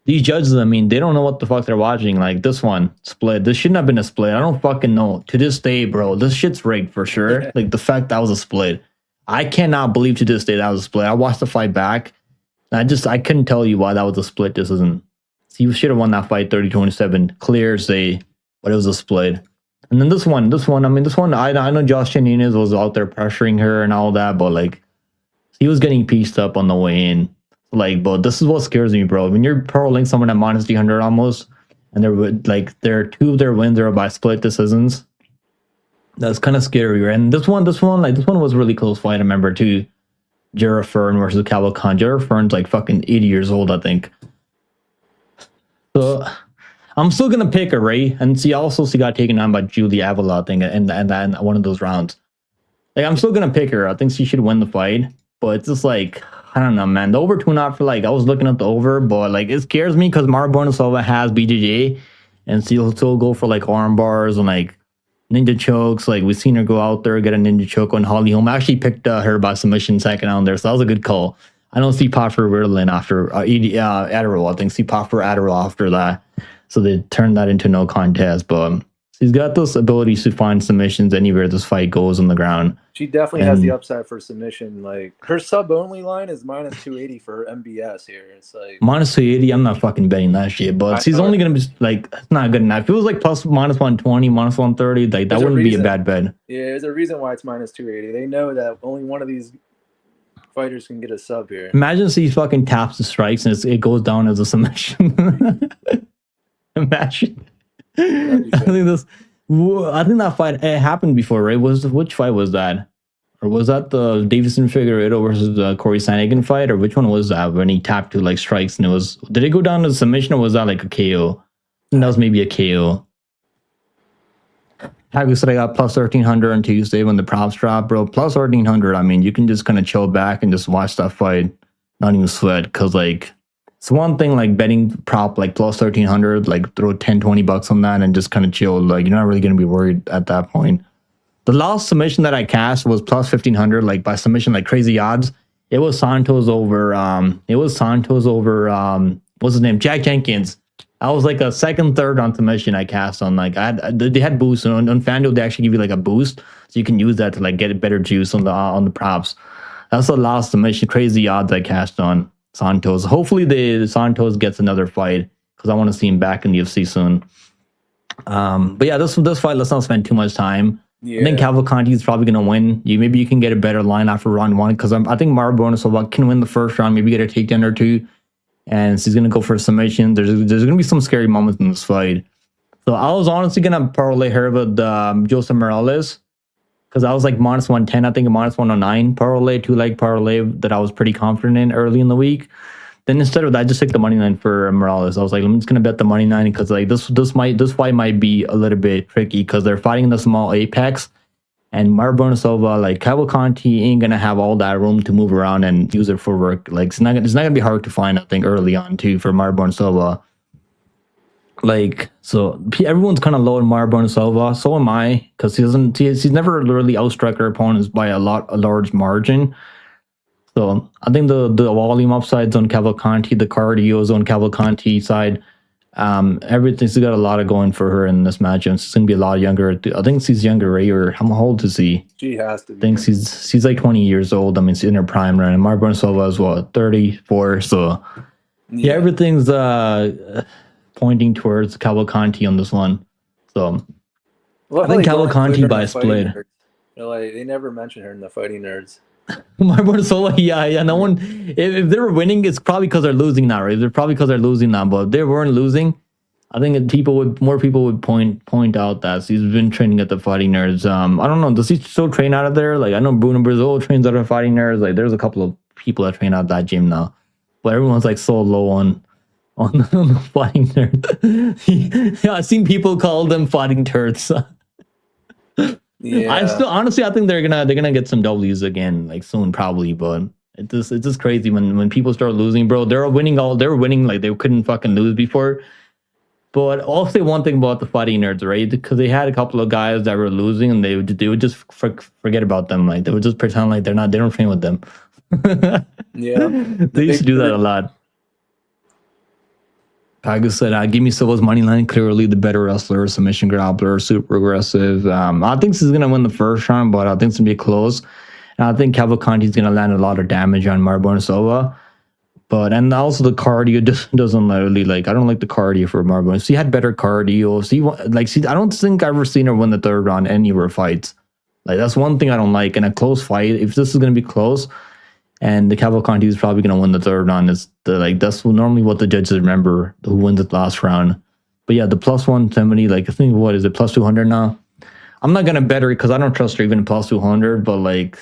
these judges, I mean, they don't know what the fuck they're watching. Like this one split, this shouldn't have been a split. I don't fucking know. To this day, bro, this shit's rigged for sure. Like the fact that was a split, I cannot believe to this day that was a split. I watched the fight back. I couldn't tell you why that was a split. This isn't. He should have won that fight 30-27, clear say, but it was a split. And then this one, I know Josh Nunez was out there pressuring her and all that, but like he was getting pieced up on the way in. Like, but this is what scares me, bro. When you're paroling someone at minus 300 almost, and they're two of their wins are by split decisions. That's kind of scary. And this one was really close fight. I remember too. Jarrah Fern versus Cavalcante. Jarrah Fern's like fucking 80 years old, I think. So I'm still gonna pick her, right? And she got taken on by Julia Avila, I think, and one of those rounds. Like, I'm still gonna pick her. I think she should win the fight. But it's just like, I don't know, man. The over 2-0 for like, I was looking at the over, but like it scares me because Mayra Bueno Silva has BJJ, and she'll still go for like arm bars and like ninja chokes. Like we've seen her go out there, get a ninja choke on Holly Holm. I actually picked her by submission second on there, so that was a good call. I don't see pot for Ritalin after Adderall. I think see pot for Adderall after that, so they turned that into no contest. But she's got those abilities to find submissions anywhere this fight goes on the ground. She definitely has the upside for submission. Like her sub only line is minus 280 for MBS here. It's like minus 280. I'm not fucking betting that shit. But she's only gonna be like, it's not good enough. If it was like plus minus 120, minus 130, like that wouldn't be a bad bet. Yeah, there's a reason why it's minus 280. They know that only one of these fighters can get a sub here. Imagine she fucking taps the strikes and it goes down as a submission. Imagine. I think that fight happened before, right? Which fight was that? Or was that the Davison Figueiredo versus the Corey Sandhagen fight? Or which one was that when he tapped 2 like strikes and did it go down to the submission or was that like a KO? I think that was maybe a KO. Hagu said I got plus 1300 on Tuesday when the props dropped, bro. Plus 1300. I mean, you can just kind of chill back and just watch that fight, not even sweat, because like it's one thing like betting prop like plus 1300, like throw 10-20 bucks on that and just kind of chill. Like you're not really gonna be worried at that point. The last submission that I cast was plus 1500, like by submission, like crazy odds. It was Santos over what's his name, Jack Jenkins. I was like a second, third on submission I cast on. Like they had boosts on FanDuel. They actually give you like a boost, so you can use that to like get a better juice on the props. That's the last submission, crazy odds I cast on Santos. Hopefully the Santos gets another fight because I want to see him back in the UFC soon. But yeah, this fight, let's not spend too much time. Yeah. I think Cavalcante is probably going to win. Maybe you can get a better line after round 1 because I think Mayra Bueno Silva can win the first round, maybe get a takedown or 2, and she's going to go for a submission. There's going to be some scary moments in this fight. So I was honestly going to parlay her with Joseph Morales because I was like minus 110, I think a minus 109 parlay, 2-leg parlay that I was pretty confident in early in the week. Then instead of that, I just took the money line for Morales. I was like, I'm just gonna bet the money line because like this fight might be a little bit tricky because they're fighting in the small apex, And Marbonosova, like Cavalcanti ain't gonna have all that room to move around and use it for work. Like it's not gonna be hard to find, I think, early on too for Marbonosova. Like, so everyone's kind of low in Marbonosova. So am I, because he's never really outstruck her opponents by a large margin. So I think the volume upside's on Cavalcanti, the cardio's on Cavalcanti side. Everything's got a lot of going for her in this matchup. She's gonna be a lot younger. I think she's younger, right? Or how old is he? She has to be. I think she's like 20 years old. I mean, she's in her prime right. And Marbonosova is what, 34. So yeah, everything's pointing towards Cavalcanti on this one. So I think Cavalcanti by a split. Like they never mention her in the Fighting Nerds. Marbonosova, yeah. No one. If they were winning, it's probably because they're losing now, right? They're probably because they're losing now. But if they weren't losing, I think more people would point out that she's been training at the Fighting Nerds. I don't know. Does he still train out of there? Like I know Bruno Brazil trains out of Fighting Nerds. Like there's a couple of people that train out of that gym now, but everyone's like so low on the Fighting Nerds. Yeah, I've seen people call them fighting turds. Yeah, I think they're gonna get some W's again, like soon probably, but it's just crazy when people start losing, bro. They were winning like they couldn't fucking lose before. But I'll say one thing about the Fighting Nerds, right? Because they had a couple of guys that were losing, and they would just forget about them, like they would just pretend like they don't train with them. Yeah, they used to do that a lot. Pagus said, give me Silva's money line. Clearly the better wrestler, submission grappler, super aggressive. I think she's going to win the first round, but I think it's going to be close. And I think Cavalcanti's going to land a lot of damage on Marbonosova. And also the cardio just doesn't really, like, I don't like the cardio for Marbonosova. She had better cardio. I don't think I've ever seen her win the third round any of her fights. Like, that's one thing I don't like. In a close fight, if this is going to be close, and the Cavalcanti is probably going to win the third round. That's normally what the judges remember, who wins the last round. But yeah, the plus 170, like I think, what is it, plus 200 now? I'm not going to bet her because I don't trust her even plus 200. But like,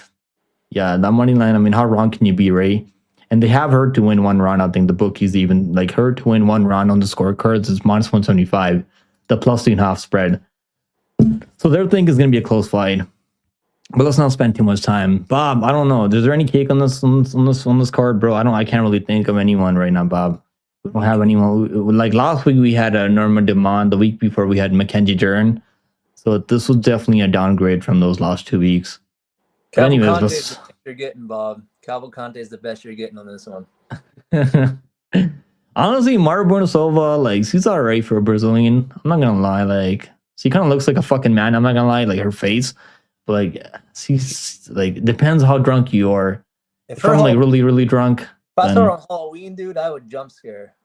yeah, that money line, I mean, how wrong can you be, right? And they have her to win one round. I think the bookies even, like her to win one round on the scorecards is minus 175, the plus 2.5 spread. So their thing is going to be a close fight. But let's not spend too much time. Bob, I don't know. Is there any cake on this card, bro? I can't really think of anyone right now, Bob. We don't have anyone. Like last week we had Norma Demond. The week before we had Mackenzie Dern. So this was definitely a downgrade from those last 2 weeks. Cavalcante is the best you're getting, Bob. Cavalcante is the best you're getting on this one. Honestly, Marbonosova, like she's alright for a Brazilian. I'm not gonna lie. Like she kind of looks like a fucking man. I'm not gonna lie. Like her face. Like she's like, depends how drunk you are. If I'm like really, really drunk. If I saw her on Halloween, dude, I would jump scare.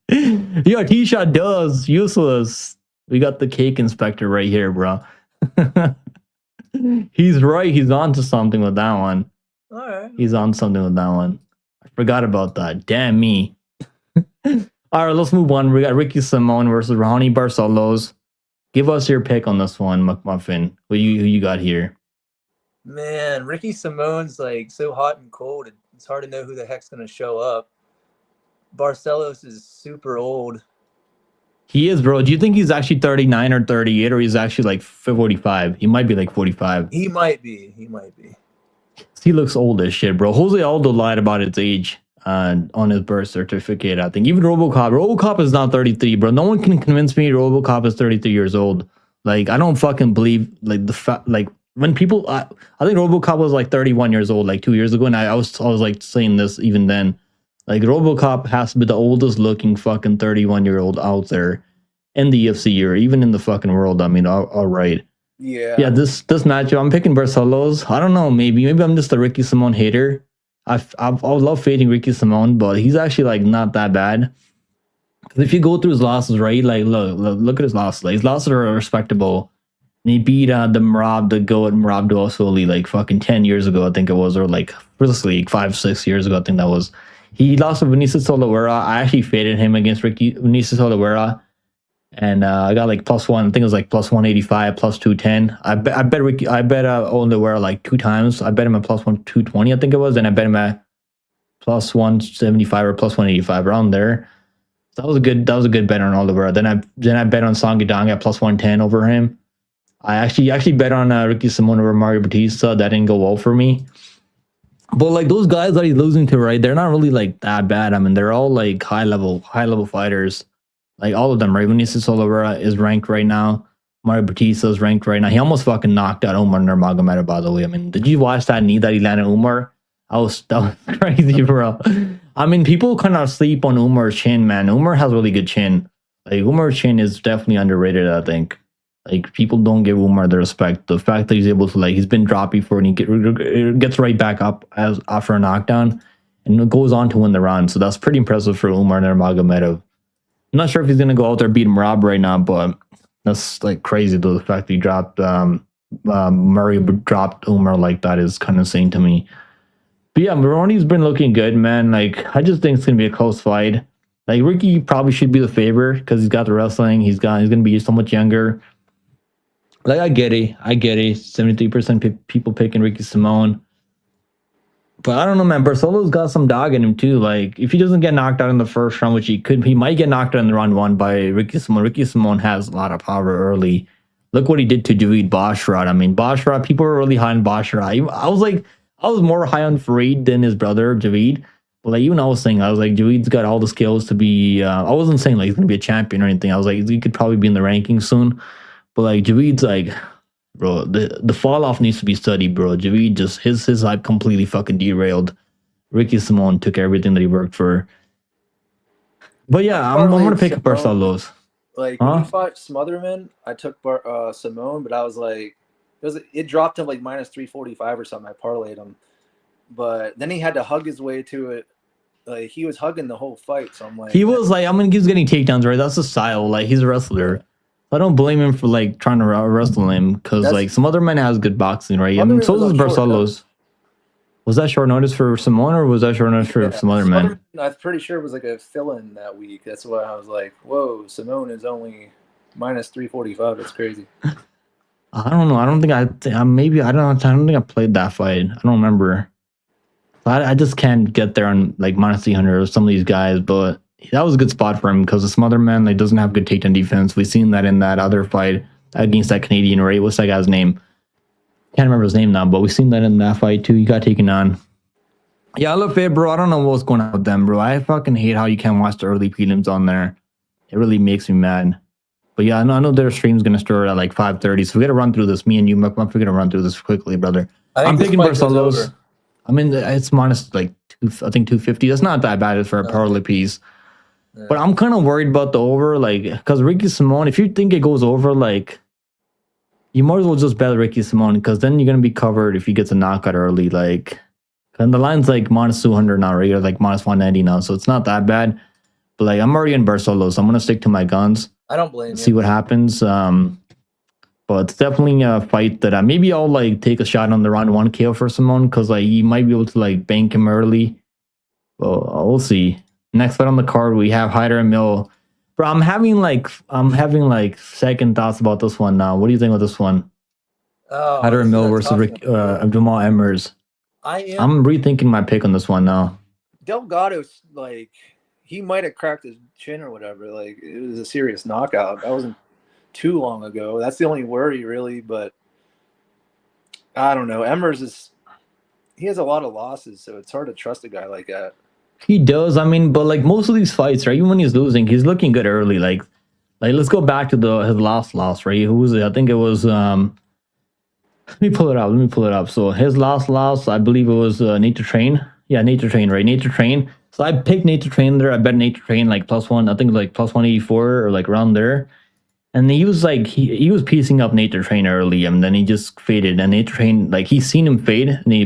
Yeah, T-Shot does useless. We got the cake inspector right here, bro. He's right. He's on to something with that one. All right. He's on something with that one. I forgot about that. Damn me. All right, let's move on. We got Ricky Simone versus Ronnie Barcelos. Give us your pick on this one, McMuffin. Who you got here? Man, Ricky Simone's like so hot and cold. It's hard to know who the heck's going to show up. Barcelos is super old. He is, bro. Do you think he's actually 39 or 38, or he's actually like 45? He might be like 45. He might be. He looks old as shit, bro. Jose Aldo lied about his age on his birth certificate, I think. Even RoboCop is not 33, bro. No one can convince me RoboCop is 33 years old. Like, I don't fucking believe, like, when people, I think RoboCop was like 31 years old like 2 years ago, and I was like saying this even then. Like, RoboCop has to be the oldest looking fucking 31-year-old out there in the UFC or even in the fucking world. I mean, all right. Yeah, this matchup, I'm picking Barcelos. I don't know, maybe I'm just a Ricky Simone hater. I love fading Ricky Simone, but he's actually like not that bad. Because if you go through his losses, right? Like look at his losses. Like, his losses are respectable. And he beat the GOAT Merab Dvalishvili like fucking 10 years ago, I think it was, or like realistically 5-6 years ago, I think that was. He lost to Vinicius Oliveira. I actually faded him against Vinicius Oliveira. And I got like +1. I think it was like +185, +210. I bet Oliveira like 2 times. I bet him at +220, I think it was, and I bet him at +175 or +185 around there. So that was a good bet on Oliveira. Then I bet on Song Yadong at +110 over him. I actually bet on Ricky Simon over Mario Batista. That didn't go well for me. But like those guys that he's losing to, right? They're not really like that bad. I mean, they're all like high level fighters. Like all of them, right? Vinicius Oliveira is ranked right now. Mario Batista is ranked right now. He almost fucking knocked out Umar Nurmagomedov, by the way. I mean, did you watch that knee that he landed Umar? That was crazy, bro. I mean, people kind of sleep on Umar's chin, man. Umar has really good chin. Like Umar's chin is definitely underrated, I think. Like people don't give Umar the respect. The fact that he's able to like he's been dropped before and he gets right back up as after a knockdown and goes on to win the round. So that's pretty impressive for Umar Nurmagomedov. I'm not sure if he's gonna go out there beat Rob right now, but that's like crazy though. The fact that he dropped Murray dropped Umar like that is kind of insane to me. But yeah, Maroney's been looking good, man. Like I just think it's gonna be a close fight. Like Ricky probably should be the favorite because he's got the wrestling. He's gonna be so much younger. Like I get it. 73% people picking Ricky Simone. But I don't know, man. Barcelo's got some dog in him too. Like if he doesn't get knocked out in the first round, which he might get knocked out in the round 1 by Ricky Simone. Ricky Simone has a lot of power early. Look what he did to Javid Basharat. I mean, Basharat, people were really high on Basharat. I was more high on Farid than his brother Javid. But like even I was saying, Javid's got all the skills to be. I wasn't saying like he's gonna be a champion or anything. I was like he could probably be in the rankings soon. But like Javid's like, bro, the fall off needs to be studied, bro. Javid just his hype completely fucking derailed. Ricky Simone took everything that he worked for. But yeah, I'm gonna pick up Barcelos. Like when he fought Smotherman, I took Simone, but I was like, it dropped him like minus 345 or something. I parlayed him, but then he had to hug his way to it. Like he was hugging the whole fight, so I'm like, he was getting takedowns, right? That's the style. Like he's a wrestler. I don't blame him for like trying to wrestle him because like some other men has good boxing, right? I mean, so does Barcelos. Was that short notice for Simone or was that short notice for some other men? I'm pretty sure it was like a fill-in that week. That's why I was like, whoa, Simone is only minus 345. That's crazy. I don't know. I don't think I don't think I played that fight. I don't remember. I just can't get there on like minus 300 or some of these guys, but that was a good spot for him because the Smother man like doesn't have good takedown defense. We've seen that in that other fight against that Canadian, right? What's that guy's name? Can't remember his name now, but we've seen that in that fight too. He got taken on. Yeah, look, bro. I don't know what's going on with them, bro. I fucking hate how you can't watch the early prelims on there. It really makes me mad. But yeah, I know their stream's gonna start at like 5:30, so we gotta run through this. Me and you, we're gonna run through this quickly, brother. I'm picking Barcelos. I mean, it's minus like 250. That's not that bad for a parlay piece. Yeah. But I'm kind of worried about the over, like, because Ricky Simone, if you think it goes over, like, you might as well just bet Ricky Simone, because then you're going to be covered if he gets a knockout early, like, and the line's like minus 200 now, right? Or like minus 190 now, so it's not that bad. But, like, I'm already in Barcelos, so I'm going to stick to my guns. I don't blame you. See what happens. But it's definitely a fight that maybe I'll, like, take a shot on the round 1 KO for Simone, because, like, you might be able to, like, bank him early. Well, we'll see. Next fight on the card, we have Hyder and Mill. Bro, I'm having like second thoughts about this one now. What do you think about this one? Hyder and Mill versus Jamal Emmers. I'm rethinking my pick on this one now. Delgado's like he might have cracked his chin or whatever. Like it was a serious knockout. That wasn't too long ago. That's the only worry really. But I don't know. Emmers he has a lot of losses, so it's hard to trust a guy like that. He does. I mean, but like most of these fights, right? Even when he's losing, he's looking good early. Like let's go back to his last loss, right? Who was it? I think it was. Let me pull it up. So his last loss, I believe it was Nate to Train. Yeah, Nate to Train, right? Nate to Train. So I picked Nate to Train there. I bet Nate to Train like +1. I think like plus 184 or like around there. And he was like he was piecing up Nate to Train early, and then he just faded. And Nate to Train, like he's seen him fade, and he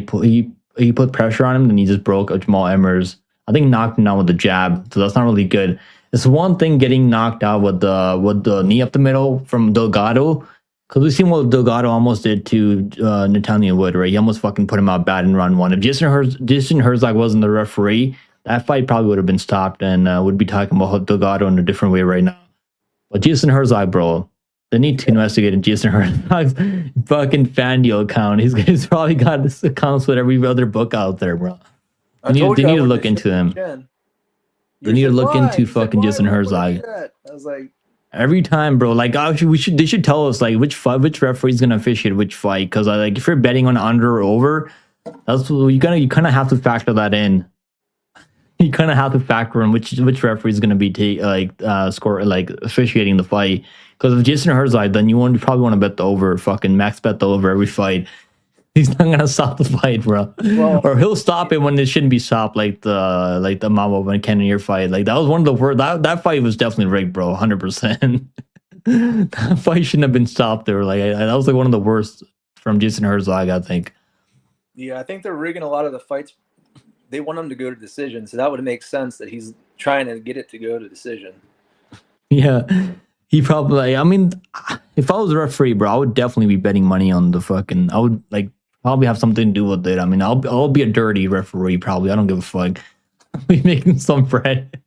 put pressure on him, and he just broke Jamal Emmers. I think knocked him down with the jab, so that's not really good. It's one thing getting knocked out with the knee up the middle from Delgado, because we've seen what Delgado almost did to Nathaniel Wood, right? He almost fucking put him out bad in round 1. If Jason Herzog wasn't the referee, that fight probably would have been stopped, and would be talking about Delgado in a different way right now. But Jason Herzog, bro, they need to investigate Jason Herzog's fucking FanDuel account. He's probably got this accounts with every other book out there, bro. They need to look into him. They need to look into fucking Jason Herzog. I was like, Every time, bro. Like, actually, they should tell us like which referee's gonna officiate which fight. Because like, if you're betting on under or over, that's you kind of have to factor that in. You kind of have to factor in which referee is going to be score like officiating the fight. Because if Jason Herzog, then you probably want to bet the over, fucking max bet the over every fight. He's not gonna stop the fight, bro. Well, or he'll stop it when it shouldn't be stopped, like the Mambo and Cannonier fight. Like that was one of the worst. That fight was definitely rigged, bro. 100%. That fight shouldn't have been stopped. There, like that was like one of the worst from Jason Herzog, I think. Yeah, I think they're rigging a lot of the fights. They want him to go to decision, so that would make sense that he's trying to get it to go to decision. Yeah, he probably. I mean, if I was a referee, bro, I would definitely be betting money on the fucking. I would like probably have something to do with it. I mean, I'll be a dirty referee probably. I don't give a fuck. I'll be making some bread.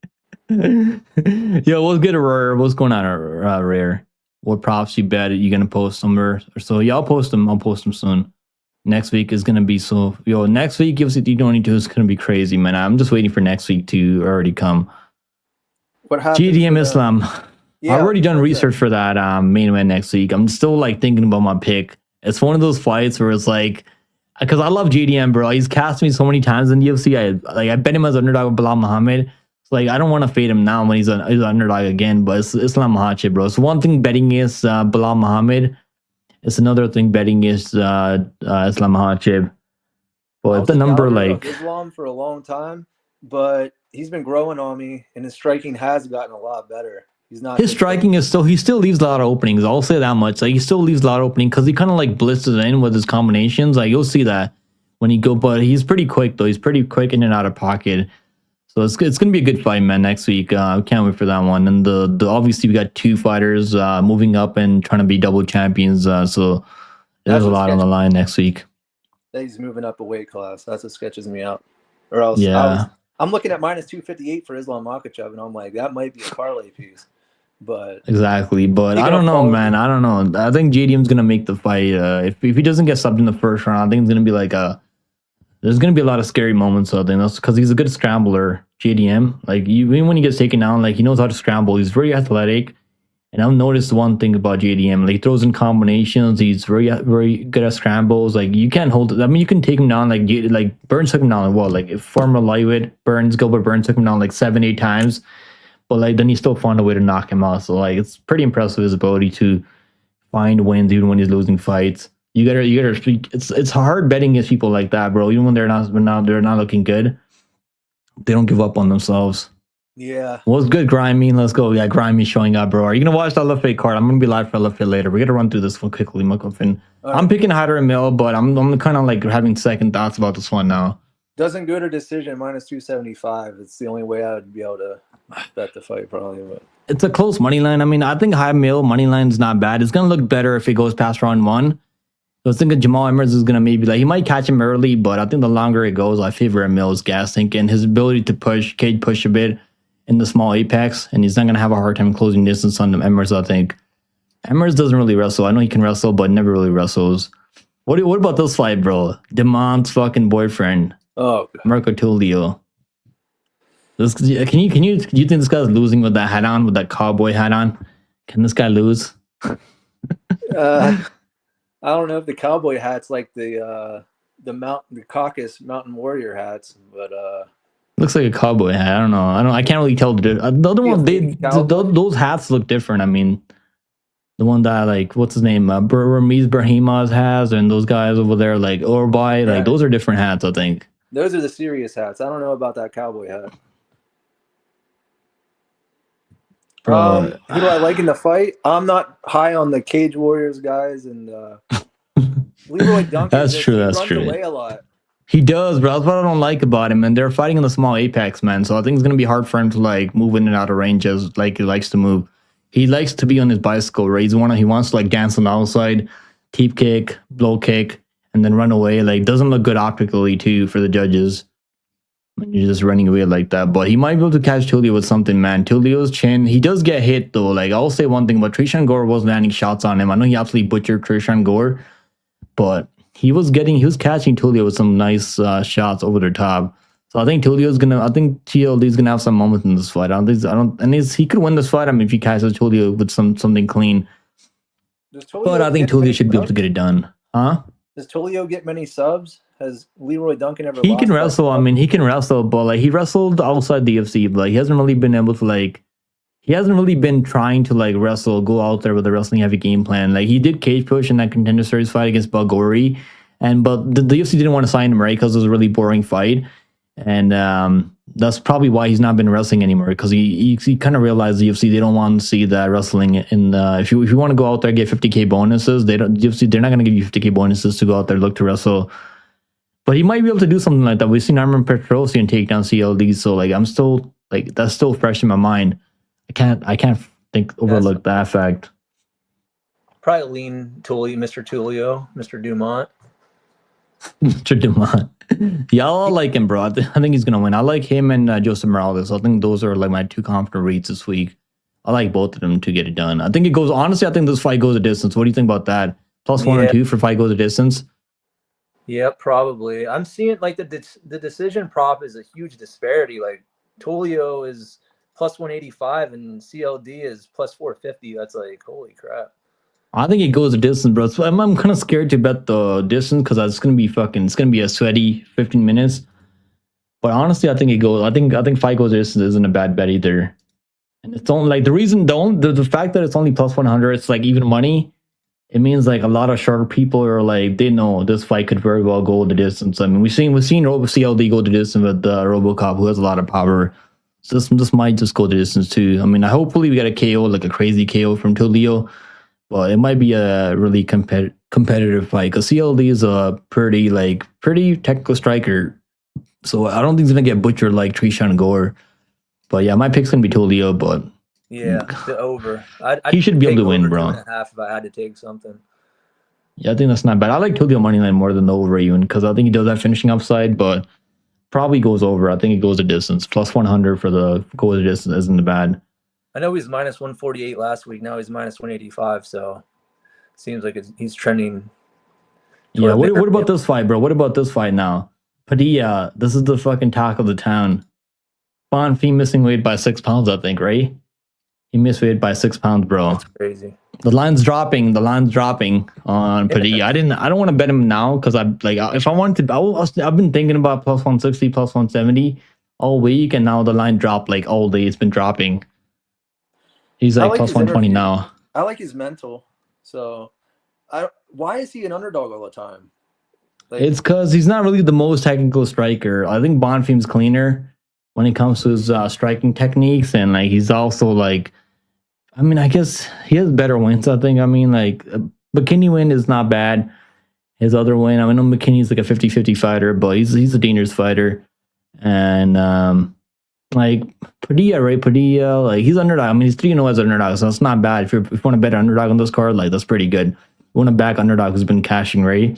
Yo, what's good, Rare? What's going on, Rare? What props you bet you gonna post somewhere or so? Yeah, I'll post them soon. Next week is gonna be so. Yo, next week UFC 2022 is gonna be crazy, man. I'm just waiting for next week to already come. What happened? GDM Islam. Yeah, I've already done research for that main event next week. I'm still like thinking about my pick. It's one of those fights where it's like, because I love GDM, bro. He's cast me so many times in the UFC. I bet him as underdog with Bilal Muhammad. It's like I don't want to fade him now when he's an underdog again. But it's Islam Makhachev, bro. So one thing betting is Bilal Muhammad. It's another thing betting is Islam Makhachev. But if the number like Islam for a long time, but he's been growing on me, and his striking has gotten a lot better. He's not. His striking is still. He still leaves a lot of openings. I'll say that much. Like he still leaves a lot of opening because he kind of like blitzes in with his combinations. Like you'll see that when he go. But he's pretty quick though. He's pretty quick in and out of pocket. So it's gonna be a good fight, man. Next week, can't wait for that one. And the obviously we got two fighters moving up and trying to be double champions. So there's a lot on the line next week. That he's moving up a weight class. That's what sketches me out. Or else, yeah. I'm looking at minus 258 for Islam Makhachev, and I'm like, that might be a parlay piece. But exactly, but I don't know, man. I don't know. I think JDM's gonna make the fight. If he doesn't get subbed in the first round, I think it's gonna be like there's gonna be a lot of scary moments. I think that's because he's a good scrambler. JDM, like even when he gets taken down, like he knows how to scramble. He's very athletic, and I've noticed one thing about JDM. Like he throws in combinations. He's very good at scrambles. Like you can't hold it. I mean, you can take him down. Like Burns took him down. What? Like if former lightweight Gilbert Burns took him down like 7-8 times. But like then he still found a way to knock him out. So like it's pretty impressive his ability to find wins even when he's losing fights. You gotta. It's hard betting against people like that, bro. Even when they're not looking good, they don't give up on themselves. Yeah. What's good, Grimy? Let's go. Yeah, Grimy showing up, bro. Are you gonna watch the LFA card? I'm gonna be live for LFA later. We're gonna run through this one quickly, McCuffin. I'm picking Hyder and Mill, but I'm kind of like having second thoughts about this one now. Doesn't go to decision minus 275. It's the only way I would be able to bet the fight probably. But it's a close money line. I mean, I think Hyder Mill money line is not bad. It's gonna look better if it goes past round 1. So I was thinking Jamal Emmers is gonna maybe like he might catch him early, but I think the longer it goes, I favor Mill's gas tank and his ability to cage push a bit in the small apex, and he's not gonna have a hard time closing distance on the Emmers. I think Emmers doesn't really wrestle. I know he can wrestle, but never really wrestles. What about this fight, bro? Demont's fucking boyfriend. Oh, Marco Tulio. Do you think this guy's losing with that hat on, with that cowboy hat on? Can this guy lose? I don't know if the cowboy hat's like the caucus mountain warrior hats, but looks like a cowboy hat. I don't know. I can't really tell. The other one, those hats look different. I mean, the one that like what's his name, Ramiz Brahimaz has, and those guys over there like Orbai, like those are different hats. I think those are the serious hats. I don't know about that cowboy hat. Who do I like in the fight? I'm not high on the Cage Warriors guys, and Leroy Duncan. That's true. That's runs true. Away a lot. He does, but that's what I don't like about him. And they're fighting in the small apex, man. So I think it's gonna be hard for him to like move in and out of range as like he likes to move. He likes to be on his bicycle, right? He wants to like dance on the outside, teep kick, blow kick, and then run away. Like doesn't look good optically too for the judges when you're just running away like that. But he might be able to catch Tulio with something, man. Tulio's chin, he does get hit though. Like I'll say one thing, but Trishan Gore was landing shots on him. I know he absolutely butchered Trishan Gore, but he was catching Tulio with some nice shots over the top. So So I think TLD's gonna have some moments in this fight. He could win this fight. I mean, if he catches Tulio with something clean. But I think Tulio should be able to get it done. Huh? Does Tulio get many subs? Has Leroy Duncan ever? He can wrestle. I mean, he can wrestle, but like he wrestled outside the UFC, but he hasn't really been able to like. He hasn't really been trying to like wrestle, go out there with a wrestling heavy game plan. Like he did cage push in that Contender Series fight against Bulgari, but the UFC didn't want to sign him, right? Because it was a really boring fight, and that's probably why he's not been wrestling anymore. Because he kind of realized the UFC, they don't want to see that wrestling. If you want to go out there and get 50K bonuses, they're not going to give you 50K bonuses to go out there look to wrestle. But he might be able to do something like that. We've seen Armin Petrosian take down CLD, so like I'm still like that's still fresh in my mind. I can't overlook that fact. Probably lean Tulio, Mr. Tulio, Mr. Dumont. Mr. Dumont. Yeah, I like him, bro. I think he's gonna win. I like him and Joseph Morales. I think those are like my two confident reads this week. I like both of them to get it done. I think this fight goes a distance. What do you think about that? Plus 1 or 2 for fight goes a distance? Yeah, probably. I'm seeing like the decision prop is a huge disparity. Like Tulio is plus 185 and CLD is plus 450. That's like, holy crap. I think it goes a distance, bro. So I'm kind of scared to bet the distance because it's gonna be a sweaty 15 minutes. But honestly, I think it goes. I think fight goes a distance isn't a bad bet either. And it's only like the fact that it's only plus 100, it's like even money. It means like a lot of shorter people are like they know this fight could very well go the distance. I mean, we've seen CLD go the distance with RoboCop, who has a lot of power. So this might just go the distance too. I mean, hopefully we get a KO, like a crazy KO from Tulio, but it might be a really competitive fight because CLD is a pretty technical striker. So I don't think he's gonna get butchered like Trishan Gore. But yeah, my pick's gonna be Tulio, but yeah, the over. He should be able to win, bro. 2.5 if I had to take something. Yeah, I think that's not bad. I like Tulio moneyline more than the over even because I think he does have finishing upside, but probably goes over. I think it goes a distance. Plus 100 for the go the distance isn't bad. I know he's minus 148 last week. Now he's minus 185. So seems like he's trending. Yeah. What about this fight, bro? What about this fight now? Padilla. This is the fucking talk of the town. Bonfim missing weight by 6 pounds, I think, right? He missed weight by 6 pounds, bro. That's crazy. The line's dropping on Padilla. I don't want to bet him now because if I wanted to, I've been thinking about plus 160, plus 170 all week, and now the line dropped like all day. It's been dropping. He's like plus 120 now. I like his mental. So, why is he an underdog all the time? Like, it's because he's not really the most technical striker. I think Bonfim's cleaner when it comes to his striking techniques, and like he's also like. I mean, I guess he has better wins, I think. I mean, like, McKinney win is not bad. His other win, I know McKinney's like a 50-50 fighter, but he's a dangerous fighter. And, like, Padilla, right? Padilla, like, he's underdog. I mean, he's 3-0 as an underdog, so it's not bad. If you want to bet an underdog on this card, like, that's pretty good. You want to back underdog who's been cashing, right?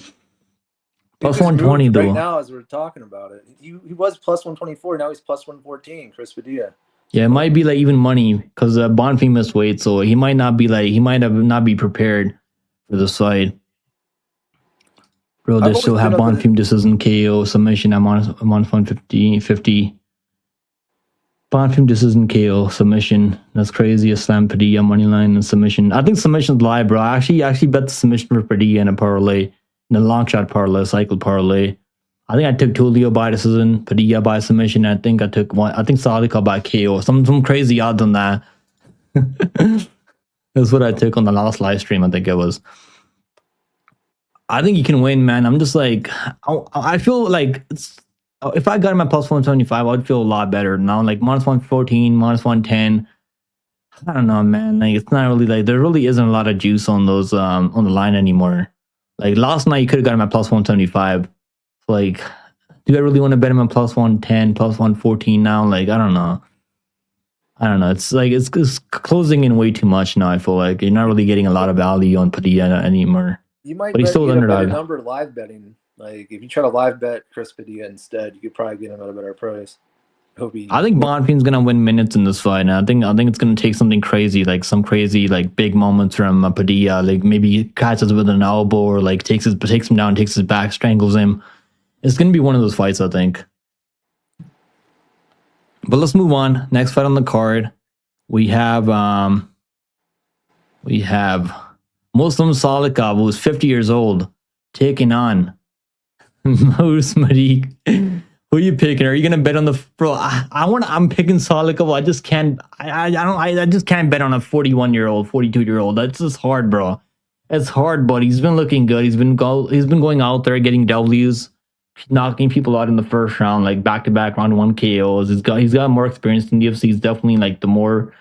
Plus 120, though. Right now, as we're talking about it, he was plus 124. Now he's plus 114, Chris Padilla. Yeah, it might be like even money because Bonfim missed weight, so he might not be prepared for this fight. Bro, they still have Bonfim decision KO submission. I'm on 150. Bonfim decision KO submission. That's crazy. A slam Padilla money line and submission. I think submission's live, bro. I actually bet the submission for Padilla in a parlay, in a long shot parlay, cycle parlay. I think I took Tulio by decision, Padilla by submission. I think I took Salika by KO. Some crazy odds on that. That's what I took on the last live stream. I think it was. I think you can win, man. I'm just like, I feel like if I got him at plus 175, I would feel a lot better. Now, like minus 114, minus 110. I don't know, man. Like it's not really like there really isn't a lot of juice on those on the line anymore. Like last night, you could have got him at plus 175. Like, do I really want to bet him at plus 110, plus 114 now? Like, I don't know. It's like it's closing in way too much now. I feel like you're not really getting a lot of value on Padilla anymore. You might but he's still get a better underdog. number live betting. Like, if you try to live bet Chris Padilla instead, you could probably get him at a better price. I think Bonfim's gonna win minutes in this fight, and I think it's gonna take something crazy, like some crazy like big moments from Padilla, like maybe he catches with an elbow or like takes him down, takes his back, strangles him. It's gonna be one of those fights, I think. But let's move on. Next fight on the card, we have Muslim Salikov, who's 50 years old, taking on Moose Malik. Who are you picking? Are you gonna bet on the bro? I'm picking Salikov. I just can't. I just can't bet on a 41-year-old, 42-year-old. That's just hard, bro. It's hard, but he's been looking good. He's been going out there getting W's, knocking people out in the first round, like back-to-back round 1 KOs. He's got more experience in the UFC. He's definitely like the more.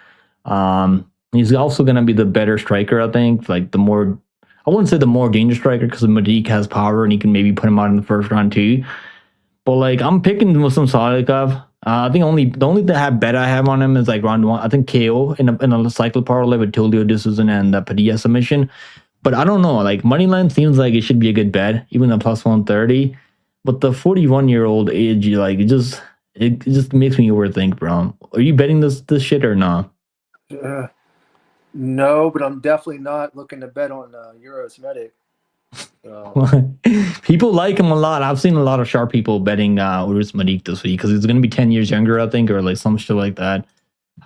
He's also gonna be the better striker, I think. Like the more, I wouldn't say the more dangerous striker because Malik has power and he can maybe put him out in the first round too. But like I'm picking Muslim Salikov. I think the only bet I have on him is like round 1. I think KO in a cycle parlay with Tulio decision and the Padilla submission. But I don't know. Like moneyline seems like it should be a good bet, even a plus 130. But the 41-year-old age, like it just makes me overthink, bro. Are you betting this shit or not? No, but I'm definitely not looking to bet on Euros Medic. People like him a lot. I've seen a lot of sharp people betting Urus Malik this week because he's going to be 10 years younger, I think, or like some shit like that.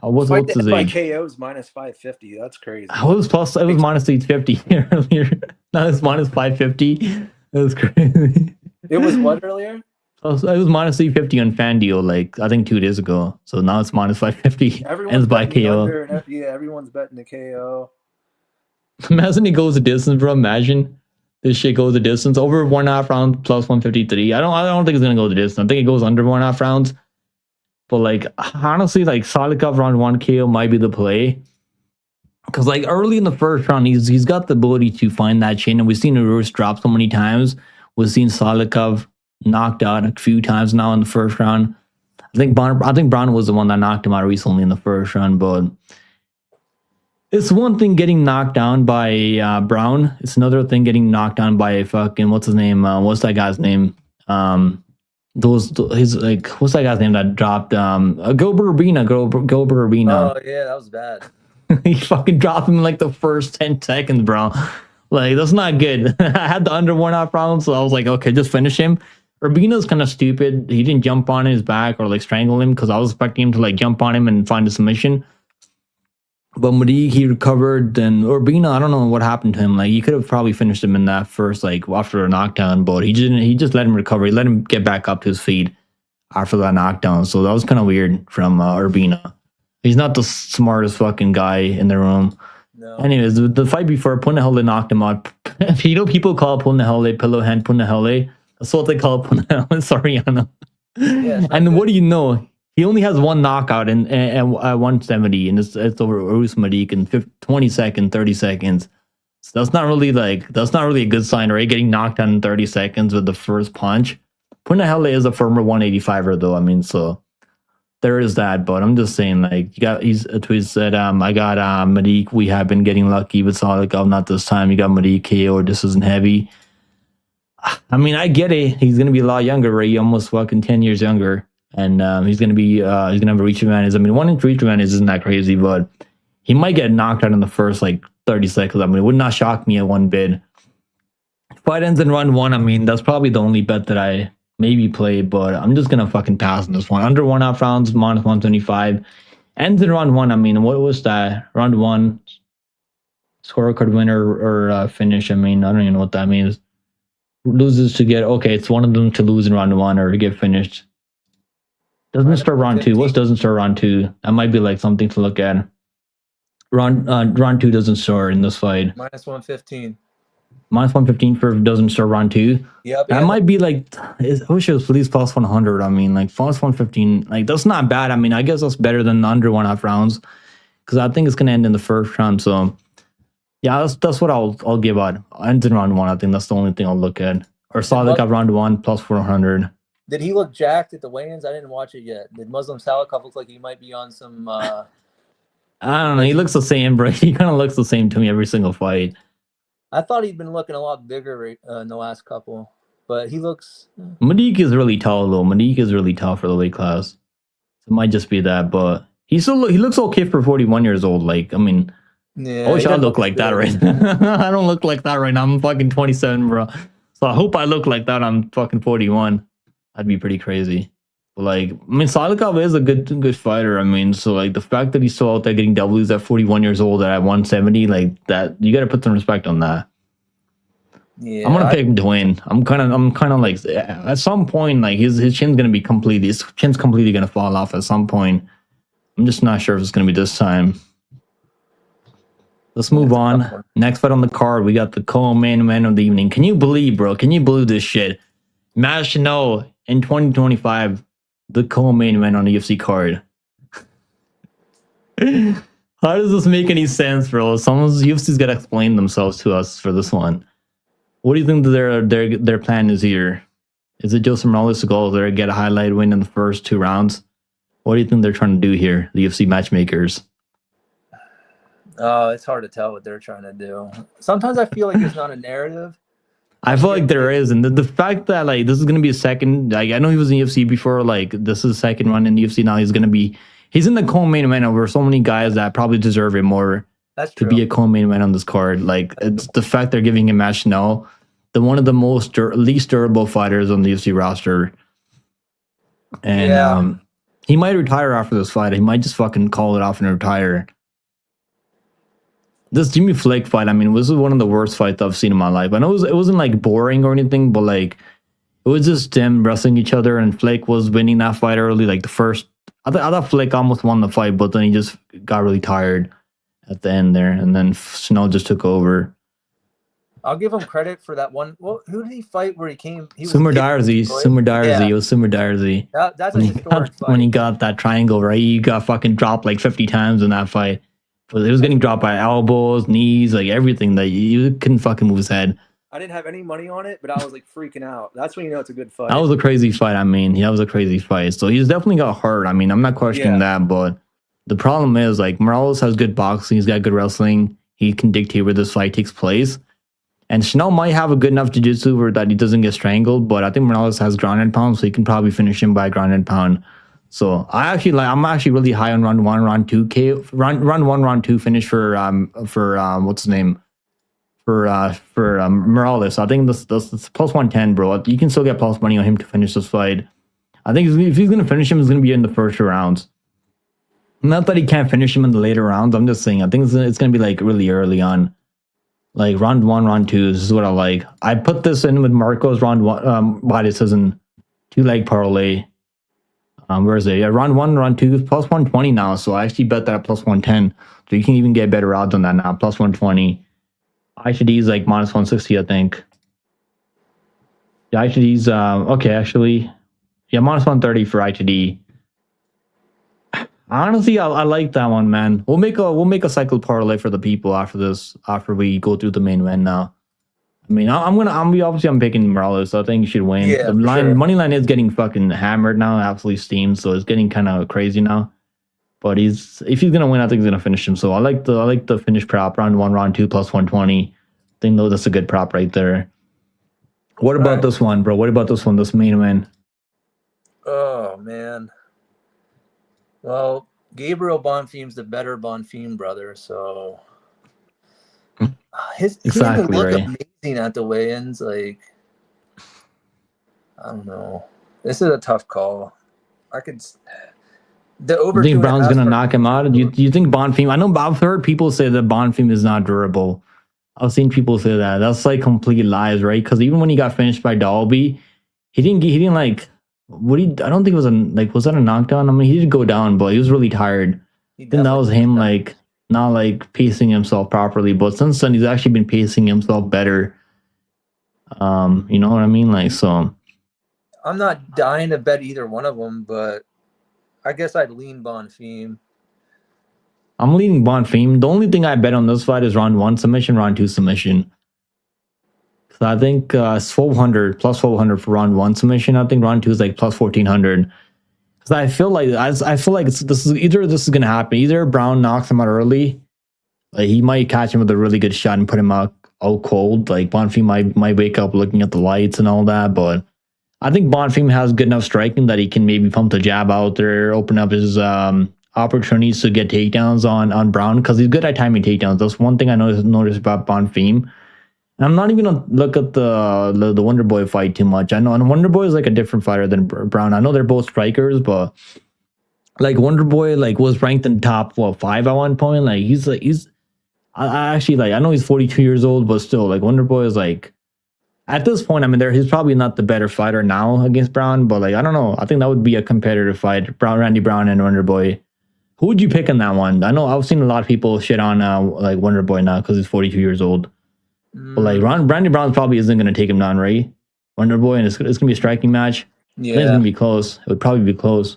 What's his age? KO's minus 550. That's crazy. It was minus 850 earlier. Now it's minus 550. That was crazy. It was what earlier? It was minus 850 on FanDuel, like I think 2 days ago. So now it's minus 550. Everyone's by KO. Everyone's betting the KO. Imagine it goes the distance, bro. Imagine this shit goes the distance over 1.5 rounds plus 153. I don't think it's gonna go the distance. I think it goes under 1.5 rounds. But like honestly, like Salikov round 1 KO might be the play. Because like early in the first round, he's got the ability to find that chain, and we've seen Urus drop so many times. We've seen Salikov knocked out a few times now in the first round. I think Brown was the one that knocked him out recently in the first round, but it's one thing getting knocked down by Brown. It's another thing getting knocked down by fucking what's his name? What's that guy's name? What's that guy's name that dropped? Gilbert Urbina. Oh yeah, that was bad. He fucking dropped him in like the first 10 seconds, bro. Like that's not good. I had the under 1.5 rounds, so I was like, okay, just finish him. Urbina's kind of stupid. He didn't jump on his back or like strangle him because I was expecting him to like jump on him and find a submission. But Malik, he recovered. Then Urbina, I don't know what happened to him. Like he could have probably finished him in that first, like after a knockdown, but he didn't. He just let him recover. He let him get back up to his feet after that knockdown. So that was kind of weird from Urbina. He's not the smartest fucking guy in the room. No. Anyways, the fight before Punahele knocked him out. People call Punahele pillow hand Punahele. That's what they call Punahele. Sorry, Anna. Yeah, and what do you know? He only has one knockout and 170, and it's over Urus Malik in 20 seconds, 30 seconds. So that's not really a good sign, right? Getting knocked out in 30 seconds with the first punch. Punahele is a former 185er, though. I mean, so there is that. But I'm just saying, like, he's said, I got Malik. We have been getting lucky with Salikov, not this time. You got Malik KO. This isn't heavy. I mean, I get it. He's gonna be a lot younger, right? Almost fucking 10 years younger. And he's gonna have a reach advantage. I mean, 1 inch reach advantage isn't that crazy, but he might get knocked out in the first like 30 seconds. I mean, it would not shock me at one bit. Fight ends in round 1. I mean, that's probably the only bet that I maybe play, but I'm just gonna fucking pass on this one. Under 1.5 rounds, minus 125. Ends in round 1. I mean, what was that? Round 1 scorecard winner or finish. I mean, I don't even know what that means. Loses to get it's one of them to lose in round 1 or to get finished. Doesn't start round 2. What doesn't start round 2? That might be like something to look at. Round 2 doesn't start in this fight. Minus 115. Minus 115 for doesn't start round 2. Yep. That might be like, I wish it was at least plus 100. I mean, like plus 115. Like that's not bad. I mean, I guess that's better than under 1.5 rounds because I think it's gonna end in the first round. So yeah, that's what I'll give out. Ends in round 1. I think that's the only thing I'll look at. Or Salikov round 1 plus 400. Did he look jacked at the weigh-ins? I didn't watch it yet. Did Muslim Salikov look like he might be on some? I don't know. He looks the same, bro. He kind of looks the same to me every single fight. I thought he'd been looking a lot bigger in the last couple, but he looks. Malik is really tall though. Malik is really tall for the weight class. It might just be that, but he looks okay for 41 years old. Like, I mean, yeah, I wish I look like that right now. I don't look like that right now. I'm fucking 27, bro. So I hope I look like that. I'm fucking 41. That'd be pretty crazy. Like, I mean, Salikov is a good fighter. I mean, so like the fact that he's still out there getting W's at 41 years old at 170, like that, you got to put some respect on that. Yeah, I'm gonna pick him to win. I'm kind of like at some point, like his chin's gonna be completely, his chin's completely gonna fall off at some point. I'm just not sure if it's gonna be this time. Let's move on. Next fight on the card, we got the co-main event of the evening. Can you believe, bro? Can you believe this shit? Matt Chanel in 2025, the co-main event on the UFC card. How does this make any sense, bro? Someone's UFC's got to explain themselves to us for this one. What do you think their plan is here? Is it Joseph Morales to go there, get a highlight win in the first 2 rounds? What do you think they're trying to do here, the UFC matchmakers? Oh, it's hard to tell what they're trying to do. Sometimes I feel like there's not a narrative. I feel like there is, and the fact that like this is gonna be a second, like I know he was in UFC before, like this is a second run in UFC now. He's in the co-main event over so many guys that probably deserve it more. That's true. To be a co-main event on this card. Like it's the fact they're giving him Matt Chanel, the one of the most least durable fighters on the UFC roster, and he might retire after this fight. He might just fucking call it off and retire. This Jimmy Flake fight, I mean, this was one of the worst fights I've seen in my life. I know it wasn't like boring or anything, but like it was just them wrestling each other, and Flake was winning that fight early. Like the first, I thought Flake almost won the fight, but then he just got really tired at the end there, and then Chanel just took over. I'll give him credit for that one. Well, who did he fight where he came? Sumer Darzy. Yeah. It was Sumer Darzy. That's a historic fight. When he got that triangle, right? He got fucking dropped like 50 times in that fight. But it was getting dropped by elbows, knees, like everything that you couldn't fucking move his head. I didn't have any money on it, but I was like freaking out. That's when you know it's a good fight. That was a crazy fight. I mean, that was a crazy fight. So he's definitely got hurt. I mean, I'm not questioning that, but the problem is like Morales has good boxing. He's got good wrestling. He can dictate where this fight takes place. And Chanel might have a good enough jiu-jitsu where that he doesn't get strangled, but I think Morales has ground and pound, so he can probably finish him by ground and pound. So I'm actually really high on round 1, round 2 round 1, round 2 finish for what's his name? For Morales. I think this plus 110, bro. You can still get plus money on him to finish this fight. I think if he's gonna finish him, it's gonna be in the first 2 rounds. Not that he can't finish him in the later rounds. I'm just saying I think it's gonna be like really early on. Like round 1, round 2, this is what I like. I put this in with Marco's round 1 by decision 2-leg parlay. Where is it? Yeah, round 1, round 2, plus 120 now. So I actually bet that at plus 110. So you can even get better odds on that now, plus 120. ICD is like minus 160, I think. Yeah, ICD's okay, actually. Yeah, minus 130 for ICD. Honestly, I like that one, man. We'll make a cycle parlay for the people after this, after we go through the main event now. I mean, I'm picking Morales, so I think he should win. Yeah, the money line is getting fucking hammered now, absolutely steamed, so it's getting kind of crazy now. But if he's gonna win, I think he's gonna finish him. So I like the finish prop, round 1, round 2, plus 120. I think that's a good prop right there. What about this one, bro? What about this one, this main event? Oh man. Well, Gabriel Bonfim's the better Bonfim brother, so he didn't look amazing at the weigh-ins. Like, I don't know. This is a tough call. You think Brown's gonna knock him out? Do you think Bonfim? I know I've heard people say that Bonfim is not durable. I've seen people say that. That's like complete lies, right? Because even when he got finished by Dalby, he didn't like. I don't think it was was that a knockdown? I mean, he did go down, but he was really tired. Then that was him like not like pacing himself properly. But since then, he's actually been pacing himself better. You know what I mean? Like, so I'm not dying to bet either one of them, but I guess I'd lean Bonfim. I'm leaning Bonfim. The only thing I bet on this fight is round 1 submission, round 2 submission. So I think it's 1200 plus 1200 for round 1 submission. I think round 2 is like plus 1400. Because I feel like this is gonna happen. Either Brown knocks him out early, like he might catch him with a really good shot and put him out cold. Like Bonfim might wake up looking at the lights and all that, but I think Bonfim has good enough striking that he can maybe pump the jab out there, open up his opportunities to get takedowns on Brown, because he's good at timing takedowns. That's one thing I noticed about Bonfim. I'm not even gonna look at the Wonder Boy fight too much. I know, and Wonder Boy is like a different fighter than Brown. I know they're both strikers, but like Wonder Boy like was ranked in top 5 at one point. Like he's I actually like I know he's 42 years old, but still like Wonder Boy is like at this point. I mean, he's probably not the better fighter now against Brown, but like I don't know. I think that would be a competitive fight. Randy Brown and Wonder Boy. Who would you pick in that one? I know I've seen a lot of people shit on like Wonder Boy now because he's 42 years old. But like Randy Brown probably isn't going to take him down, right? Wonder Boy, and it's going to be a striking match. Yeah, I think it's going to be close. It would probably be close.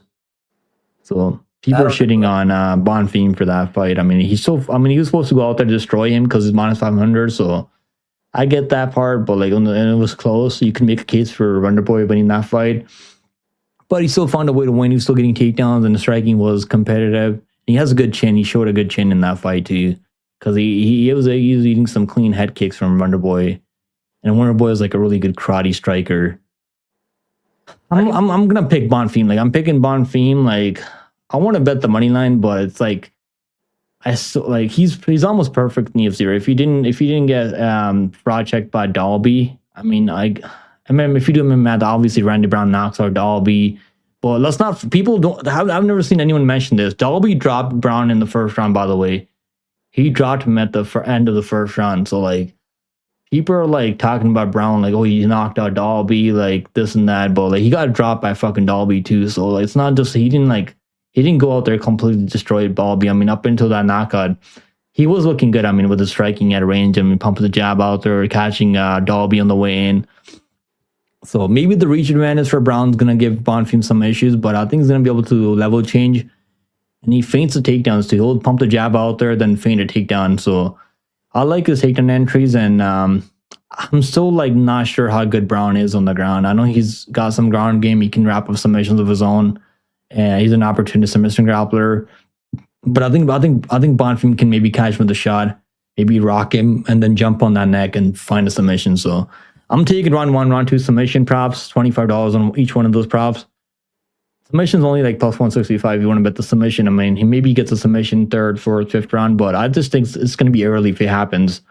So people are shitting on Bonfim for that fight. I mean, he was supposed to go out there to destroy him because he's minus 500. So I get that part, but like, and it was close. You can make a case for Wonder Boy winning that fight. But he still found a way to win. He was still getting takedowns, and the striking was competitive. He has a good chin. He showed a good chin in that fight too. Because he was eating some clean head kicks from Wonder Boy, and Wonder Boy is like a really good karate striker. I'm gonna pick Bonfim. Like I'm picking Bonfim. Like I want to bet the money line, but it's like he's almost perfect in the UFC. Right? If he didn't get fraud checked by Dalby, I mean if you do him in math, obviously Randy Brown knocks out Dalby. But let's not. People don't. I've never seen anyone mention this. Dalby dropped Brown in the first round. By the way. He dropped him at the end of the first round. So, like, people are, like, talking about Brown, like, oh, he knocked out Dalby, like, this and that. But, like, he got dropped by fucking Dalby, too. So, like, it's not just, he didn't go out there completely destroy Dalby. I mean, up until that knockout, he was looking good. I mean, with his striking at range. I mean, pumping the jab out there, catching Dalby on the way in. So, maybe the reach advantage for Brown's going to give Bonfim some issues. But I think he's going to be able to level change. And he feints the takedowns too. He'll pump the jab out there, then feint a takedown. So I like his takedown entries, and I'm still like not sure how good Brown is on the ground. I know he's got some ground game. He can wrap up submissions of his own, and he's an opportunist submission grappler. But I think Bonfim can maybe catch him with a shot, maybe rock him, and then jump on that neck and find a submission. So I'm taking round 1, round 2 submission props, $25 on each one of those props. Submission's only like plus 165 if you want to bet the submission. I mean, he maybe gets a submission 3rd, 4th, 5th round, but I just think it's going to be early if it happens.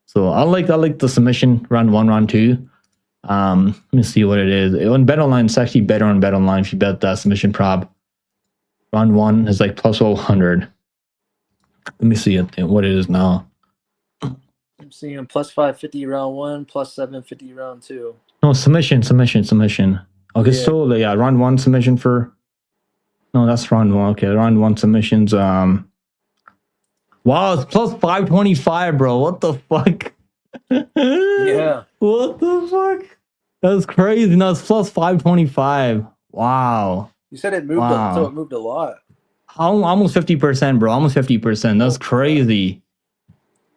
So I like the submission round 1, round 2. Let me see what it is. On Bet Online, it's actually better on Bet Online if you bet that submission prop. Round 1 is like plus 100. Let me see what it is now. I'm seeing plus 550 round 1, plus 750 round 2. No, submission. Okay, yeah. So yeah, round 1 submission for. No, that's round 1. Okay, round 1 submissions. Wow, it's plus 525, bro. What the fuck? Yeah. What the fuck? That's crazy. No, it's plus 525. Wow. You said it moved. So it moved a lot. Almost 50%, bro. Almost 50%. That's crazy.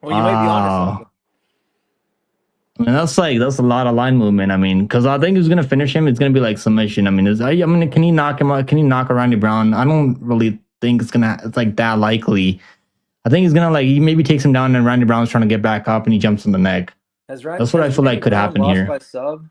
Well, you might be honest. I mean, that's a lot of line movement. I mean, because I think who's gonna finish him, it's gonna be like submission. I mean, can he knock him out? Can he knock a Randy Brown? I don't really think it's like that likely. I think he's gonna he maybe takes him down, and Randy Brown's trying to get back up, and he jumps in the neck. That's what I feel like could happen here. By sub?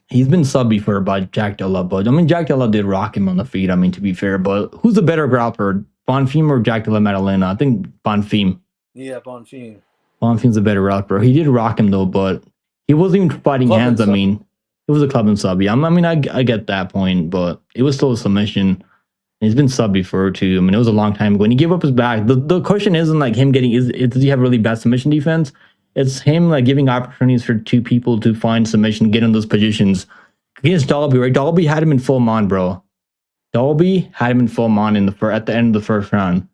He's been subbed before by Jack Della, but I mean, Jack Della did rock him on the feet. I mean, to be fair, but who's the better grappler, Bonfim or Jack Della Maddalena? I think Bonfim. Yeah, Bonfim. Bonfim's a better grappler. He did rock him though, but. He wasn't even fighting hands. I mean, it was a club and sub. Yeah, I mean, I get that point, but it was still a submission. He's been sub before too. I mean, it was a long time ago. When he gave up his back, the question isn't like him getting. Does he have really bad submission defense? It's him like giving opportunities for two people to find submission, get in those positions. Against Dalby, right? Dalby had him in full mon, bro. Dalby had him in full mon at the end of the first round.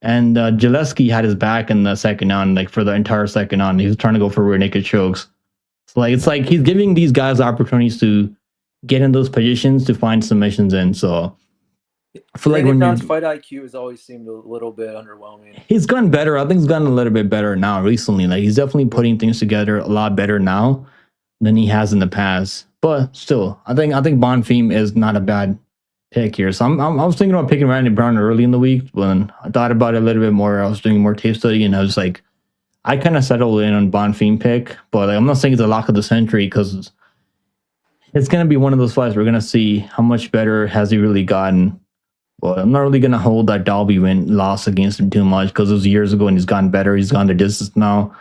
And Gillespie had his back in the second round, like for the entire second round. He was trying to go for rear naked chokes. So it's like he's giving these guys opportunities to get in those positions to find submissions in. So I feel like Brown's fight IQ has always seemed a little bit underwhelming. He's gotten better. I think he's gotten a little bit better now recently. Like he's definitely putting things together a lot better now than he has in the past. But still, I think Bonfim is not a bad pick here. So I was thinking about picking Randy Brown early in the week. When I thought about it a little bit more, I was doing more tape study, and I was like, I kind of settled in on Bonfim pick, but I'm not saying it's a lock of the century because it's going to be one of those fights we're going to see how much better has he really gotten. But I'm not really going to hold that Dalby loss against him too much because it was years ago and he's gotten better. He's gone the distance now.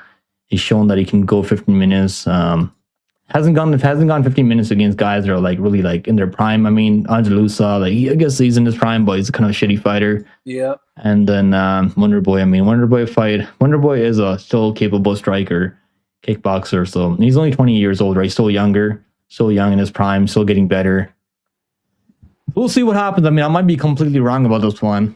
He's shown that he can go 15 minutes. Hasn't gone 15 minutes against guys that are like really like in their prime. I mean, Angelusa, like I guess he's in his prime, but he's a kind of shitty fighter. Yeah. And then Wonder Boy. I mean, Wonder Boy is a still capable striker, kickboxer. So he's only 20 years old, right? He's still younger, still young in his prime, still getting better. We'll see what happens. I mean, I might be completely wrong about this one.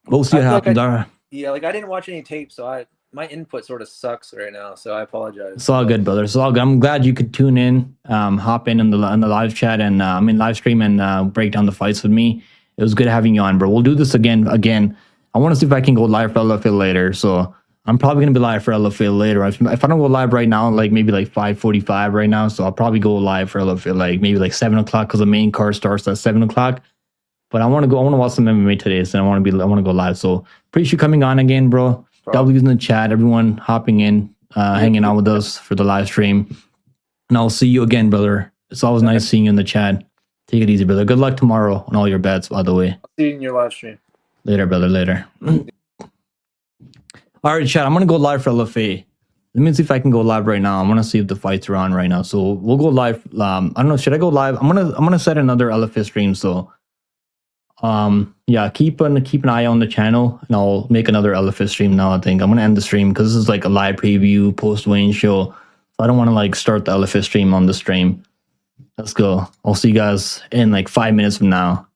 We'll see what happens. Yeah, like I didn't watch any tape, so my input sort of sucks right now, so I apologize. It's all good, brother. It's all good. I'm glad you could tune in, hop in the live chat and live stream and break down the fights with me. It was good having you on, bro. We'll do this again. I want to see if I can go live for LFA later. So I'm probably gonna be live for LFA later. If I don't go live right now, like maybe like 5:45 right now, so I'll probably go live for LFA like maybe like 7 o'clock because the main card starts at 7 o'clock. But I want to watch some MMA today, so I want to go live. So appreciate you coming on again, bro. W's in the chat, everyone hopping in, hanging out with us for the live stream. And I'll see you again, brother. It's always nice seeing you in the chat. Take it easy, brother. Good luck tomorrow on all your bets, by the way. I'll see you in your live stream. Later, brother, later. All right, chat, I'm going to go live for LFA. Let me see if I can go live right now. I want to see if the fights are on right now. So we'll go live. I don't know, should I go live? I'm gonna set another LFA stream, so yeah, keep an eye on the channel, and I'll make another LFA stream now. I think I'm gonna end the stream because this is like a live preview post Weighin show. So I don't want to like start the LFA stream on the stream. Let's go. I'll see you guys in like 5 minutes from now.